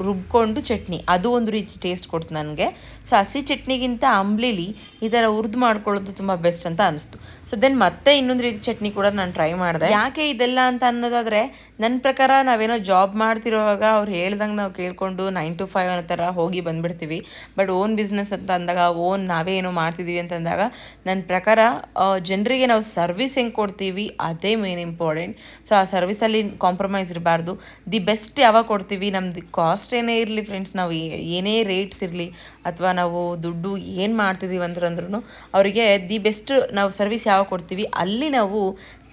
Speaker 1: ರುಬ್ಕೊಂಡು ಚಟ್ನಿ, ಅದು ಒಂದು ರೀತಿ ಟೇಸ್ಟ್ ಕೊಡ್ತು ನನಗೆ. ಸೊ ಹಸಿ ಚಟ್ನಿಗಿಂತ ಅಂಬ್ಲಿಲಿ ಈ ಥರ ಹುರಿದು ಮಾಡ್ಕೊಳ್ಳೋದು ತುಂಬ ಬೆಸ್ಟ್ ಅಂತ ಅನಿಸ್ತು. ಸೊ ದೆನ್ ಮತ್ತೆ ಇನ್ನೊಂದು ರೀತಿ ಚಟ್ನಿ ಕೂಡ ನಾನು ಟ್ರೈ ಮಾಡಿದೆ. ಯಾಕೆ ಇದೆಲ್ಲ ಅಂತ ಅನ್ನೋದಾದರೆ, ನನ್ನ ಪ್ರಕಾರ ನಾವೇನೋ ಜಾಬ್ ಮಾಡ್ತಿರೋವಾಗ ಅವ್ರು ಹೇಳ್ದಂಗೆ ನಾವು ಕೇಳ್ಕೊಂಡು 9 to 5 ಅನ್ನೋ ಥರ ಹೋಗಿ ಬಂದುಬಿಡ್ತೀವಿ. ಬಟ್ ಓನ್ ಬಿಸ್ನೆಸ್ ಅಂತ ಅಂದಾಗ, ನಾವೇ ಏನೋ ಮಾಡ್ತಿದ್ದೀವಿ ಅಂತ ಅಂದಾಗ, ನನ್ನ ಪ್ರಕಾರ ಜನರಿಗೆ ನಾವು ಸರ್ವಿಸ್ ಹೆಂಗೆ ಕೊಡ್ತೀವಿ ಅದೇ ಮೇನ್ ಇಂಪಾರ್ಟೆಂಟ್. ಸೊ ಆ ಸರ್ವಿಸಲ್ಲಿ ಕಾಂಪ್ರಮೈಸ್ ಇರಬಾರ್ದು. ದಿ ಬೆಸ್ಟ್ ಯಾವಾಗ ಕೊಡ್ತೀವಿ, ನಮ್ದು ಕಾಸ್ಟ್ ಏನೇ ಇರಲಿ ಫ್ರೆಂಡ್ಸ್, ನಾವು ಏನೇ ರೇಟ್ಸ್ ಇರಲಿ ಅಥವಾ ನಾವು ದುಡ್ಡು ಏನು ಮಾಡ್ತಿದ್ದೀವಿ ಅಂದ್ರೂ ಅವರಿಗೆ ದಿ ಬೆಸ್ಟ್ ನಾವು ಸರ್ವಿಸ್ ಯಾವಾಗ ಕೊಡ್ತೀವಿ ಅಲ್ಲಿ ನಾವು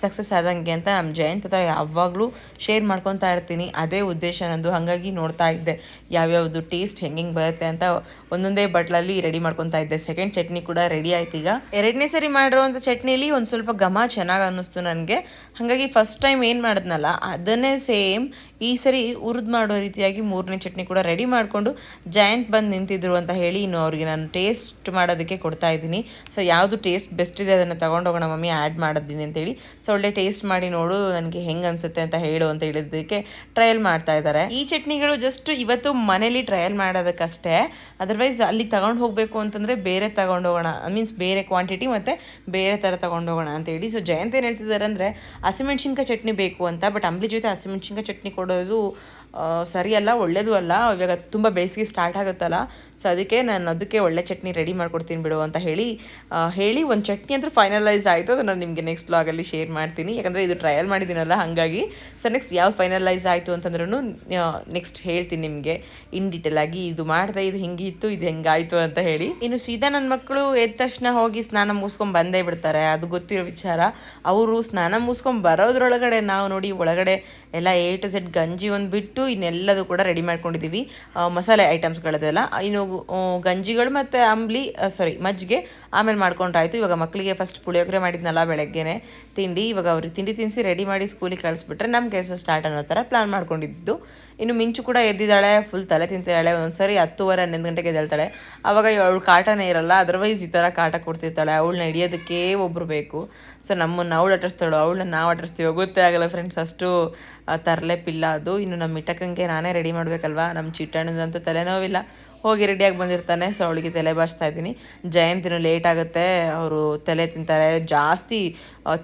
Speaker 1: ಸಕ್ಸಸ್ ಆದಂಗೆ ಅಂತ ನಮ್ಮ ಜಯಂತ್ ಹತ್ರ ಯಾವಾಗಲೂ ಶೇರ್ ಮಾಡ್ಕೊತಾ ಇರ್ತೀನಿ. ಅದೇ ಉದ್ದೇಶ ನಂದು. ಹಾಗಾಗಿ ನೋಡ್ತಾ ಇದ್ದೆ ಯಾವ್ಯಾವುದು ಟೇಸ್ಟ್ ಹೆಂಗೆ ಬರುತ್ತೆ ಅಂತ ಒಂದೊಂದೇ ಬಟ್ಲಲ್ಲಿ ರೆಡಿ ಮಾಡ್ಕೊತಾ ಇದ್ದೆ. ಸೆಕೆಂಡ್ ಚಟ್ನಿ ಕೂಡ ರೆಡಿ ಆಯ್ತು. ಈಗ ಎರಡನೇ ಸರಿ ಮಾಡಿರೋವಂಥ ಚಟ್ನಿಲಿ ಒಂದು ಸ್ವಲ್ಪ ಘಮ ಚೆನ್ನಾಗಿ ಅನ್ನಿಸ್ತು ನನಗೆ. ಹಾಗಾಗಿ ಫಸ್ಟ್ ಟೈಮ್ ಏನು ಮಾಡಿದ್ನಲ್ಲ ಅದನ್ನೇ ಸೇಮ್ ಈ ಸರಿ ಹುರಿದು ಮಾಡೋ ರೀತಿಯಾಗಿ ಮೂರನೇ ಚಟ್ನಿ ಕೂಡ ರೆಡಿ ಮಾಡಿಕೊಂಡು ಜಯಂತ್ ಬಂದು ನಿಂತಿದ್ರು ಅಂತ ಹೇಳಿ ಇನ್ನು ಅವ್ರಿಗೆ ನಾನು ಟೇಸ್ಟ್ ಮಾಡೋದಕ್ಕೆ ಕೊಡ್ತಾ ಇದ್ದೀನಿ. ಸೊ ಯಾವುದು ಟೇಸ್ಟ್ ಬೆಸ್ಟ್ ಇದೆ ಅದನ್ನು ತೊಗೊಂಡೋಗೋಣ ಮಮ್ಮಿ, ಆ್ಯಡ್ ಮಾಡಿದ್ದೀನಿ ಅಂತೇಳಿ. ಸೊ ಒಳ್ಳೆ ಟೇಸ್ಟ್ ಮಾಡಿ ನೋಡು, ನನಗೆ ಹೆಂಗೆ ಅನಿಸುತ್ತೆ ಅಂತ ಹೇಳು ಅಂತ ಹೇಳಿದ್ದಕ್ಕೆ ಟ್ರಯಲ್ ಮಾಡ್ತಾ ಇದ್ದಾರೆ. ಈ ಚಟ್ನಿಗಳು ಜಸ್ಟ್ ಇವತ್ತು ಮನೇಲಿ ಟ್ರಯಲ್ ಮಾಡೋದಕ್ಕಷ್ಟೇ. ಅದರ್ವೈಸ್ ಅಲ್ಲಿ ತಗೊಂಡು ಹೋಗಬೇಕು ಅಂತಂದರೆ ಬೇರೆ ತಗೊಂಡೋಗೋಣ, ಮೀನ್ಸ್ ಬೇರೆ ಕ್ವಾಂಟಿಟಿ ಮತ್ತು ಬೇರೆ ಥರ ತೊಗೊಂಡೋಗೋಣ ಅಂತೇಳಿ. ಸೊ ಜಯಂತ್ ಏನು ಹೇಳ್ತಿದ್ದಾರೆ ಅಂದರೆ ಹಸಿಮೆಣ್ಸಿನ್ಕಾಯಿ ಚಟ್ನಿ ಬೇಕು ಅಂತ. ಬಟ್ ಅಂಬ್ಲಿ ಜೊತೆ ಹಸಿಮೆಣ್ಸಿನ್ಕಾಯಿ ಚಟ್ನಿ ಕೊಡೋದು ಸರಿಯಲ್ಲ, ಒಳ್ಳೇದು ಅಲ್ಲ. ಇವಾಗ ತುಂಬ ಬೇಸಿಗೆ ಸ್ಟಾರ್ಟ್ ಆಗುತ್ತಲ್ಲ, ಸೊ ಅದಕ್ಕೆ ನಾನು ಅದಕ್ಕೆ ಒಳ್ಳೆ ಚಟ್ನಿ ರೆಡಿ ಮಾಡ್ಕೊಡ್ತೀನಿ ಬಿಡು ಅಂತ ಹೇಳಿ ಒಂದು ಚಟ್ನಿ ಅಂದರೆ ಫೈನಲೈಸ್ ಆಯಿತು. ಅದು ನಾನು ನಿಮಗೆ ನೆಕ್ಸ್ಟ್ ಬ್ಲಾಗಲ್ಲಿ ಶೇರ್ ಮಾಡ್ತೀನಿ, ಯಾಕಂದರೆ ಇದು ಟ್ರಯಲ್ ಮಾಡಿದ್ದೀನಲ್ಲ ಹಾಗಾಗಿ. ಸೊ ನೆಕ್ಸ್ಟ್ ಯಾವ ಫೈನಲೈಸ್ ಆಯಿತು ಅಂತಂದ್ರೂ ನೆಕ್ಸ್ಟ್ ಹೇಳ್ತೀನಿ ನಿಮಗೆ ಇನ್ ಡೀಟೇಲ್ ಆಗಿ, ಇದು ಮಾಡಿದೆ, ಇದು ಹಿಂಗಿತ್ತು, ಇದು ಹೆಂಗಾಯಿತು ಅಂತ ಹೇಳಿ. ಇನ್ನು ಸೀದಾ ನನ್ನ ಮಕ್ಕಳು ಎದ್ದ ತಕ್ಷಣ ಹೋಗಿ ಸ್ನಾನ ಮುಗಿಸ್ಕೊಂಡು ಬಂದೇ ಬಿಡ್ತಾರೆ, ಅದು ಗೊತ್ತಿರೋ ವಿಚಾರ. ಅವರು ಸ್ನಾನ ಮುಗಿಸ್ಕೊಂಡು ಬರೋದ್ರೊಳಗಡೆ ನಾವು ನೋಡಿ ಒಳಗಡೆ ಎಲ್ಲ A to Z ಗಂಜಿ ಒಂದು ಬಿಟ್ಟು ಇನ್ನೆಲ್ಲದು ಕೂಡ ರೆಡಿ ಮಾಡ್ಕೊಂಡಿದ್ದೀವಿ, ಮಸಾಲೆ ಐಟಮ್ಸ್ಗಳದೆಲ್ಲ. ಇನ್ನು ಗಂಜಿಗಳು ಮತ್ತು ಮಜ್ಜಿಗೆ ಆಮೇಲೆ ಮಾಡ್ಕೊಂಡ್ರಾಯ್ತು. ಇವಾಗ ಮಕ್ಕಳಿಗೆ ಫಸ್ಟ್ ಪುಳಿಯೋಗರೆ ಮಾಡಿದ್ನಲ್ಲ ಬೆಳಗ್ಗೆನೆ ತಿಂಡಿ, ಇವಾಗ ಅವ್ರಿಗೆ ತಿಂಡಿ ತಿನ್ನಿಸಿ ರೆಡಿ ಮಾಡಿ ಸ್ಕೂಲಿಗೆ ಕಳಿಸ್ಬಿಟ್ರೆ ನಮ್ಮ ಕೆಲಸ ಸ್ಟಾರ್ಟ್ ಅನ್ನೋ ಥರ ಪ್ಲಾನ್ ಮಾಡ್ಕೊಂಡಿದ್ದು. ಇನ್ನು ಮಿಂಚು ಕೂಡ ಎದ್ದಿದ್ದಾಳೆ, ಫುಲ್ ತಲೆ ತಿಂತಿದ್ದಾಳೆ. ಒಂದ್ಸರಿ 10:30 11 ಗಂಟೆಗೆ ಎದ್ದೇಳ್ತಾಳೆ. ಆವಾಗ ಅವಳು ಕಾಟನೇ ಇರಲ್ಲ, ಅದರ್ವೈಸ್ ಈ ಥರ ಕಾಟ ಕೊಡ್ತಿರ್ತಾಳೆ. ಅವಳನ್ನ ಹಿಡಿಯೋದಕ್ಕೆ ಒಬ್ಬರು ಬೇಕು. ಸೊ ನಮ್ಮನ್ನು ಅವಳು ಅಟರ್ಸ್ತಾಳು, ಅವಳನ್ನ ನಾವು ಅಟರ್ಸ್ತೀವಿ, ಗೊತ್ತೇ ಆಗಲ್ಲ ಫ್ರೆಂಡ್ಸ್, ಅಷ್ಟು ತರಲೆ ಪಿಲ್ಲ ಅದು. ಇನ್ನು ನಮ್ಮ ಮಿಟಕಂಗೆ ನಾನೇ ರೆಡಿ ಮಾಡಬೇಕಲ್ವಾ. ನಮ್ಮ ಚಿಟ್ಟಣ್ಣದಂತೂ ತಲೆನೋವಿಲ್ಲ, ಹೋಗಿ ರೆಡಿಯಾಗಿ ಬಂದಿರ್ತಾನೆ. ಸೊ ಅವಳಿಗೆ ತಲೆ ಬಾಚ್ತಾ ಇದ್ದೀನಿ. ಜಯಂತಿನೂ ಲೇಟ್ ಆಗುತ್ತೆ, ಅವರು ತಲೆ ತಿಂತಾರೆ ಜಾಸ್ತಿ.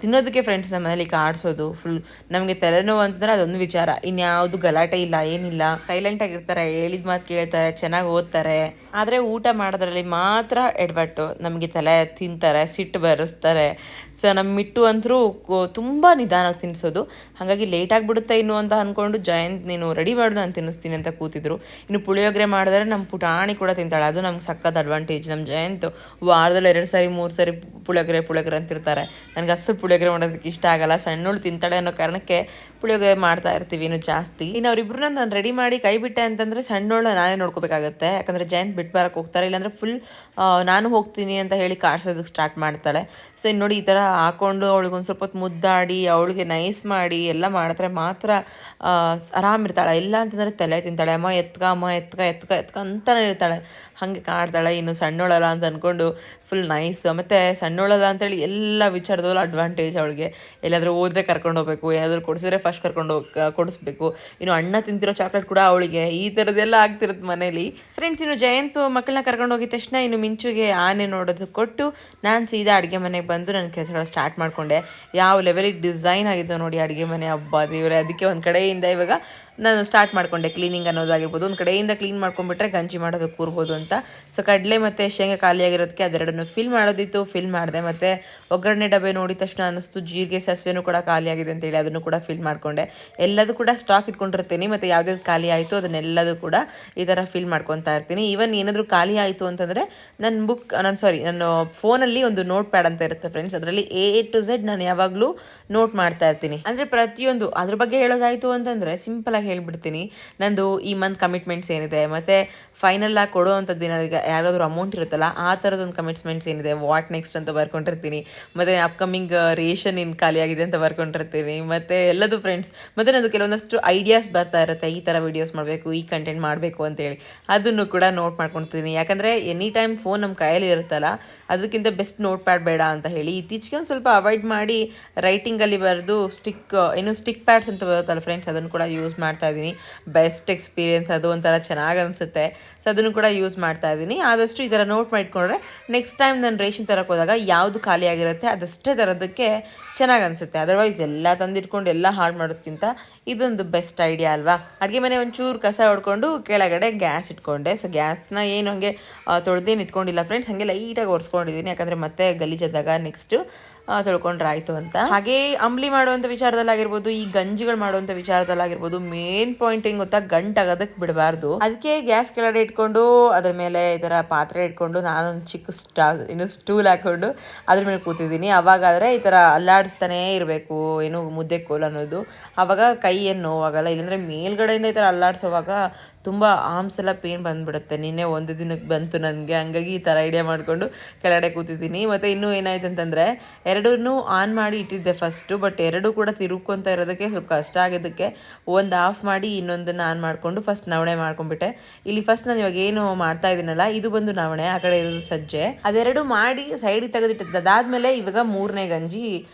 Speaker 1: ತಿನ್ನೋದಕ್ಕೆ ಫ್ರೆಂಡ್ಸ್ ನಮ್ಮ ಮನೇಲಿ ಕಾಡಿಸೋದು ಫುಲ್. ನಮಗೆ ತಲೆನೋವು ಅಂತಂದರೆ ಅದೊಂದು ವಿಚಾರ, ಇನ್ಯಾವುದು ಗಲಾಟೆ ಇಲ್ಲ, ಏನಿಲ್ಲ, ಸೈಲೆಂಟಾಗಿರ್ತಾರೆ, ಹೇಳಿದ ಮಾತು ಕೇಳ್ತಾರೆ, ಚೆನ್ನಾಗಿ ಓದ್ತಾರೆ. ಆದರೆ ಊಟ ಮಾಡೋದ್ರಲ್ಲಿ ಮಾತ್ರ ಎಡವಟ್ಟು, ನಮಗೆ ತಲೆ ತಿಂತಾರೆ, ಸಿಟ್ಟು ಬರೆಸ್ತಾರೆ. ಸೊ ನಮ್ಮ ಮಿಟ್ಟು ಅಂತರೂ ತುಂಬ ನಿಧಾನಕ್ಕೆ ತಿನ್ನಿಸೋದು. ಹಾಗಾಗಿ ಲೇಟ್ ಆಗಿಬಿಡುತ್ತೆ ಇನ್ನು ಅಂತ ಅಂದ್ಕೊಂಡು ಜಯಂತ್ ನೀನು ರೆಡಿ ಮಾಡು ನಾನು ತಿನ್ನಿಸ್ತೀನಿ ಅಂತ ಕೂತಿದ್ರು. ಇನ್ನು ಪುಳಿಯೋಗರೆ ಮಾಡಿದ್ರೆ ನಮ್ಮ ಪುಟಾಣಿ ಕೂಡ ತಿಂತಾಳೆ, ಅದು ನಮ್ಗೆ ಸಕ್ಕತ್ ಅಡ್ವಾಂಟೇಜ್. ನಮ್ಮ ಜಯಂತ್ ವಾರದಲ್ಲಿ 2 ಸರಿ 3 ಸರಿ ಪುಳಿಯೋಗರೆ ಅಂತಿರ್ತಾರೆ. ನನಗೆ ಅಸಲು ಪುಳಿಯೋಗರೆ ಮಾಡೋದಕ್ಕೆ ಇಷ್ಟ ಆಗಲ್ಲ. ಸಣ್ಣೋಳು ತಿಂತಾಳೆ ಅನ್ನೋ ಕಾರಣಕ್ಕೆ ಪುಳಿಯೋಗರೆ ಮಾಡ್ತಾ ಇರ್ತೀವಿ ಇನ್ನು ಜಾಸ್ತಿ. ಇನ್ನು ಅವರಿಬ್ಬರನ್ನ ನಾನು ರೆಡಿ ಮಾಡಿ ಕೈ ಬಿಟ್ಟೆ ಅಂತಂದರೆ ಸಣ್ಣೋಳು ನಾನೇ ನೋಡ್ಕೋಬೇಕಾಗತ್ತೆ, ಯಾಕಂದರೆ ಜಯಂತ್ ಬಿಟ್ಟು ಬರೋಕ್ಕೆ ಹೋಗ್ತಾರೆ, ಇಲ್ಲಾಂದರೆ ಫುಲ್ ನಾನು ಹೋಗ್ತೀನಿ ಅಂತ ಹೇಳಿ ಕಾಡ್ಸೋದಕ್ಕೆ ಸ್ಟಾರ್ಟ್ ಮಾಡ್ತಾಳೆ. ಸೊ ಇನ್ನು ನೋಡಿ ಈ ಥರ ಹಾಕ್ಕೊಂಡು ಅವಳಿಗೊಂದು ಸ್ವಲ್ಪ ಹೊತ್ತು ಮುದ್ದಾಡಿ ಅವಳಿಗೆ ನೈಸ್ ಮಾಡಿ ಎಲ್ಲ ಮಾಡಿದ್ರೆ ಮಾತ್ರ ಆರಾಮಿರ್ತಾಳೆ. ಇಲ್ಲ ಅಂತಂದರೆ ತಲೆ ತಿಂತಾಳೆ, ಅಮ್ಮ ಎತ್ಕ ಅಂತಲೇ ಇರ್ತಾಳೆ, ಹಾಗೆ ಕಾಡ್ತಾಳೆ. ಇನ್ನು ಸಣ್ಣೋಳಲ್ಲ ಅಂತ ಅಂದ್ಕೊಂಡು ಫುಲ್ ನೈಸ್. ಮತ್ತು ಸಣ್ಣೋಳಲ್ಲ ಅಂತೇಳಿ ಎಲ್ಲ ವಿಚಾರದಲ್ಲೂ ಅಡ್ವಾಂಟೇಜ್ ಅವಳಿಗೆ. ಎಲ್ಲಾದರೂ ಹೋದರೆ ಕರ್ಕೊಂಡು ಹೋಗ್ಬೇಕು, ಏನಾದರೂ ಕೊಡಿಸಿದ್ರೆ ಫಸ್ಟ್ ಕೊಡಿಸ್ಬೇಕು. ಇನ್ನು ಅಣ್ಣ ತಿಂತಿರೋ ಚಾಕ್ಲೇಟ್ ಕೂಡ ಅವಳಿಗೆ, ಈ ಥರದ್ದೆಲ್ಲ ಆಗ್ತಿರುತ್ತೆ ಮನೇಲಿ ಫ್ರೆಂಡ್ಸ್. ಇನ್ನು ಜಯಂತ್ ಮಕ್ಕಳನ್ನ ಕರ್ಕೊಂಡು ಹೋಗಿದ ತಕ್ಷಣ ಇನ್ನು ಮಿಂಚುಗೆ ಆನೆ ನೋಡೋದು ಕೊಟ್ಟು ನಾನು ಸೀದಾ ಅಡುಗೆ ಮನೆಗೆ ಬಂದು ನನ್ನ ಕೆಲಸಗಳ ಸ್ಟಾರ್ಟ್ ಮಾಡಿಕೊಂಡೆ. ಯಾವ ಲೆವೆಲಿಗೆ ಡಿಸೈನ್ ಆಗಿದ್ದು ನೋಡಿ ಅಡುಗೆ ಮನೆ, ಹಬ್ಬ ದೇವರೇ. ಅದಕ್ಕೆ ಒಂದು ಕಡೆಯಿಂದ ಇವಾಗ ನಾನು ಸ್ಟಾರ್ಟ್ ಮಾಡಿಕೊಂಡೆ ಕ್ಲೀನಿಂಗ್ ಅನ್ನೋದಾಗಿರ್ಬೋದು. ಒಂದು ಕಡೆಯಿಂದ ಕ್ಲೀನ್ ಮಾಡ್ಕೊಂಡ್ಬಿಟ್ರೆ ಗಂಜಿ ಮಾಡೋದಕ್ಕೆ ಕೂರ್ಬೋದು ಅಂತ. ಸೊ ಕಡಲೆ ಮತ್ತು ಶೇಂಗಾ ಖಾಲಿಯಾಗಿರೋದಕ್ಕೆ ಅದೆರಡನ್ನು ಫಿಲ್ ಮಾಡೋದಿತ್ತು, ಫಿಲ್ ಮಾಡಿದೆ. ಮತ್ತು ಒಗ್ಗರಣೆ ಡಬ್ಬೆ ನೋಡಿದ ತಕ್ಷಣ ಅನ್ನಿಸ್ತು ಜೀರಿಗೆ ಸಾಸಿವೆನೂ ಕೂಡ ಖಾಲಿಯಾಗಿದೆ ಅಂತೇಳಿ ಅದನ್ನು ಕೂಡ ಫಿಲ್ ಮಾಡಿಕೊಂಡೆ. ಎಲ್ಲದೂ ಕೂಡ ಸ್ಟಾಕ್ ಇಟ್ಕೊಂಡಿರ್ತೀನಿ, ಮತ್ತು ಯಾವುದ್ಯಾವ್ದು ಖಾಲಿ ಆಯಿತು ಅದನ್ನೆಲ್ಲದೂ ಕೂಡ ಈ ಥರ ಫಿಲ್ ಮಾಡ್ಕೊತಾ ಇರ್ತೀನಿ. ಈವನ್ ಏನಾದರೂ ಖಾಲಿ ಆಯಿತು ಅಂತಂದರೆ ನನ್ನ ಫೋನಲ್ಲಿ ಒಂದು ನೋಟ್ ಪ್ಯಾಡ್ ಅಂತ ಇರುತ್ತೆ ಫ್ರೆಂಡ್ಸ್, ಅದರಲ್ಲಿ A to Z ನಾನು ಯಾವಾಗಲೂ ನೋಟ್ ಮಾಡ್ತಾ ಇರ್ತೀನಿ. ಅಂದರೆ ಪ್ರತಿಯೊಂದು ಅದ್ರ ಬಗ್ಗೆ ಹೇಳೋದಾಯಿತು ಅಂತಂದರೆ ಸಿಂಪಲಾಗಿ ಹೇಳ್ಬಿಡ್ತೀನಿ. ನಂದು ಈ ಮಂತ್ ಕಮಿಟ್ಮೆಂಟ್ಸ್ ಏನಿದೆ, ಮತ್ತು ಫೈನಲ್ ಆಗಿ ಕೊಡುವಂಥದ್ದು ಏನಾದ್ರು ಈಗ ಯಾರಾದರೂ ಅಮೌಂಟ್ ಇರುತ್ತಲ್ಲ ಆ ಥರದೊಂದು ಕಮಿಟ್ಸ್ಮೆಂಟ್ಸ್ ಏನಿದೆ ವಾಟ್ ನೆಕ್ಸ್ಟ್ ಅಂತ ಬರ್ಕೊಂಡಿರ್ತೀನಿ. ಮತ್ತು ಅಪ್ಕಮಿಂಗ್ ರೇಷನ್ ಇನ್ನು ಖಾಲಿ ಆಗಿದೆ ಅಂತ ಬರ್ಕೊಂಡಿರ್ತೀನಿ. ಮತ್ತು ಎಲ್ಲದು ಫ್ರೆಂಡ್ಸ್ ಮತ್ತು ನಂದು ಕೆಲವೊಂದಷ್ಟು ಐಡಿಯಾಸ್ ಬರ್ತಾ ಇರುತ್ತೆ, ಈ ಥರ ವೀಡಿಯೋಸ್ ಮಾಡಬೇಕು, ಈ ಕಂಟೆಂಟ್ ಮಾಡಬೇಕು ಅಂತೇಳಿ. ಅದನ್ನು ಕೂಡ ನೋಟ್ ಮಾಡ್ಕೊಳ್ತೀನಿ. ಯಾಕಂದರೆ ಎನಿ ಟೈಮ್ ಫೋನ್ ನಮ್ಮ ಕೈಯಲ್ಲಿ ಇರುತ್ತಲ್ಲ, ಅದಕ್ಕಿಂತ ಬೆಸ್ಟ್ ನೋಟ್ ಪ್ಯಾಡ್ ಬೇಡ ಅಂತ ಹೇಳಿ ಇತ್ತೀಚೆಗೆ ಒಂದು ಸ್ವಲ್ಪ ಅವಾಯ್ಡ್ ಮಾಡಿ ರೈಟಿಂಗಲ್ಲಿ ಬರೆದು ಸ್ಟಿಕ್ ಪ್ಯಾಡ್ಸ್ ಅಂತ ಬರುತ್ತಲ್ಲ ಫ್ರೆಂಡ್ಸ್, ಅದನ್ನು ಕೂಡ ಯೂಸ್ ಮಾಡ್ತಾ ಇದ್ದೀನಿ. ಬೆಸ್ಟ್ ಎಕ್ಸ್ಪೀರಿಯನ್ಸ್, ಅದು ಒಂಥರ ಚೆನ್ನಾಗಿ ಅನಿಸುತ್ತೆ. ಸೊ ಅದನ್ನು ಕೂಡ ಯೂಸ್ ಮಾಡ್ತಾ ಇದ್ದೀನಿ. ಆದಷ್ಟು ಈ ಥರ ನೋಟ್ ಮಾಡಿಕೊಂಡ್ರೆ ನೆಕ್ಸ್ಟ್ ಟೈಮ್ ನಾನು ರೇಷನ್ ತರಕ್ಕೆ ಹೋದಾಗ ಯಾವುದು ಖಾಲಿ ಆಗಿರುತ್ತೆ ಅದಷ್ಟೇ ತರೋದಕ್ಕೆ ಚೆನ್ನಾಗಿ ಅನಿಸುತ್ತೆ. ಅದರ್ವೈಸ್ ಎಲ್ಲ ತಂದಿಟ್ಕೊಂಡು ಎಲ್ಲ ಹಾಳು ಮಾಡೋದಕ್ಕಿಂತ ಇದೊಂದು ಬೆಸ್ಟ್ ಐಡಿಯಾ ಅಲ್ವಾ. ಅಡುಗೆ ಮನೆ ಒಂಚೂರು ಕಸ ಹೊಡ್ಕೊಂಡು ಕೆಳಗಡೆ ಗ್ಯಾಸ್ ಇಟ್ಕೊಂಡೆ. ಸೊ ಗ್ಯಾಸ್ನ ಏನು ಹಾಗೆ ತೊಳೆದೇನು ಇಟ್ಕೊಂಡಿಲ್ಲ ಫ್ರೆಂಡ್ಸ್, ಹಾಗೆ ಲೈಟಾಗಿ ಒರೆಸ್ಕೊಂಡಿದ್ದೀನಿ. ಯಾಕಂದರೆ ಮತ್ತೆ ಗಲೀಜಾದಾಗ ನೆಕ್ಸ್ಟು ತೊಳ್ಕೊಂಡ್ರೆ ಆಯಿತು ಅಂತ. ಹಾಗೆ ಅಂಬ್ಲಿ ಮಾಡುವಂಥ ವಿಚಾರದಲ್ಲಾಗಿರ್ಬೋದು, ಈ ಗಂಜಿಗಳು ಮಾಡುವಂಥ ವಿಚಾರದಲ್ಲಾಗಿರ್ಬೋದು, ಮೇನ್ ಪಾಯಿಂಟ್ ಹೆಂಗೆ ಗೊತ್ತಾ, ಗಂಟಾಗೋದಕ್ಕೆ ಬಿಡಬಾರ್ದು. ಅದಕ್ಕೆ ಗ್ಯಾಸ್ ಕೆಳಗಡೆ ಇಟ್ಕೊಂಡು ಅದ್ರ ಮೇಲೆ ಈ ಥರ ಪಾತ್ರೆ ಇಟ್ಕೊಂಡು ನಾನೊಂದು ಚಿಕ್ಕ ಸ್ಟೂಲ್ ಹಾಕ್ಕೊಂಡು ಅದ್ರ ಮೇಲೆ ಕೂತಿದ್ದೀನಿ. ಅವಾಗಾದರೆ ಈ ಥರ ಅಲ್ಲಾಡಿಸ್ತಾನೇ ಇರಬೇಕು, ಏನು ಮುದ್ದೆ ಕೋಲು ಅನ್ನೋದು. ಆವಾಗ ಕೈ ಏನು ನೋವಾಗಲ್ಲ. ಇಲ್ಲಾಂದರೆ ಮೇಲ್ಗಡೆಯಿಂದ ಈ ಥರ ಅಲ್ಲಾಡಿಸೋವಾಗ ತುಂಬ ಆರ್ಮ್ಸ್ ಎಲ್ಲ ಪೇನ್ ಬಂದುಬಿಡುತ್ತೆ. ನಿನ್ನೆ ಒಂದು ದಿನಕ್ಕೆ ಬಂತು ನನಗೆ, ಹಂಗಾಗಿ ಈ ಥರ ಐಡಿಯಾ ಮಾಡಿಕೊಂಡು ಕೆಳಗಡೆ ಕೂತಿದ್ದೀನಿ. ಮತ್ತು ಇನ್ನೂ ಏನಾಯ್ತು ಅಂತಂದರೆ ಎರಡೂ ಆನ್ ಮಾಡಿ ಇಟ್ಟಿದ್ದೆ ಫಸ್ಟು, ಬಟ್ ಎರಡೂ ಕೂಡ ತಿರುಗ್ಕೊಂತ ಇರೋದಕ್ಕೆ ಸ್ವಲ್ಪ ಕಷ್ಟ ಆಗಿದ್ದಕ್ಕೆ ಒಂದು ಆಫ್ ಮಾಡಿ ಇನ್ನೊಂದನ್ನು ಆನ್ ಮಾಡಿಕೊಂಡು ಫಸ್ಟ್ ನವಣೆ ಮಾಡ್ಕೊಂಡ್ಬಿಟ್ಟೆ. ಇಲ್ಲಿ ಫಸ್ಟ್ ನಾನು ಇವಾಗ ಏನು ಮಾಡ್ತಾ ಇದ್ದೀನಲ್ಲ, ಇದು ಬಂದು ನವಣೆ, ಆ ಕಡೆ ಇರೋದು ಸಜ್ಜೆ. ಅದೆರಡು ಮಾಡಿ ಸೈಡಿಗೆ ತೆಗೆದಿಟ್ಟಿದ್ದೆ. ಅದಾದಮೇಲೆ ಇವಾಗ 3ನೇ ಗಂಜಿ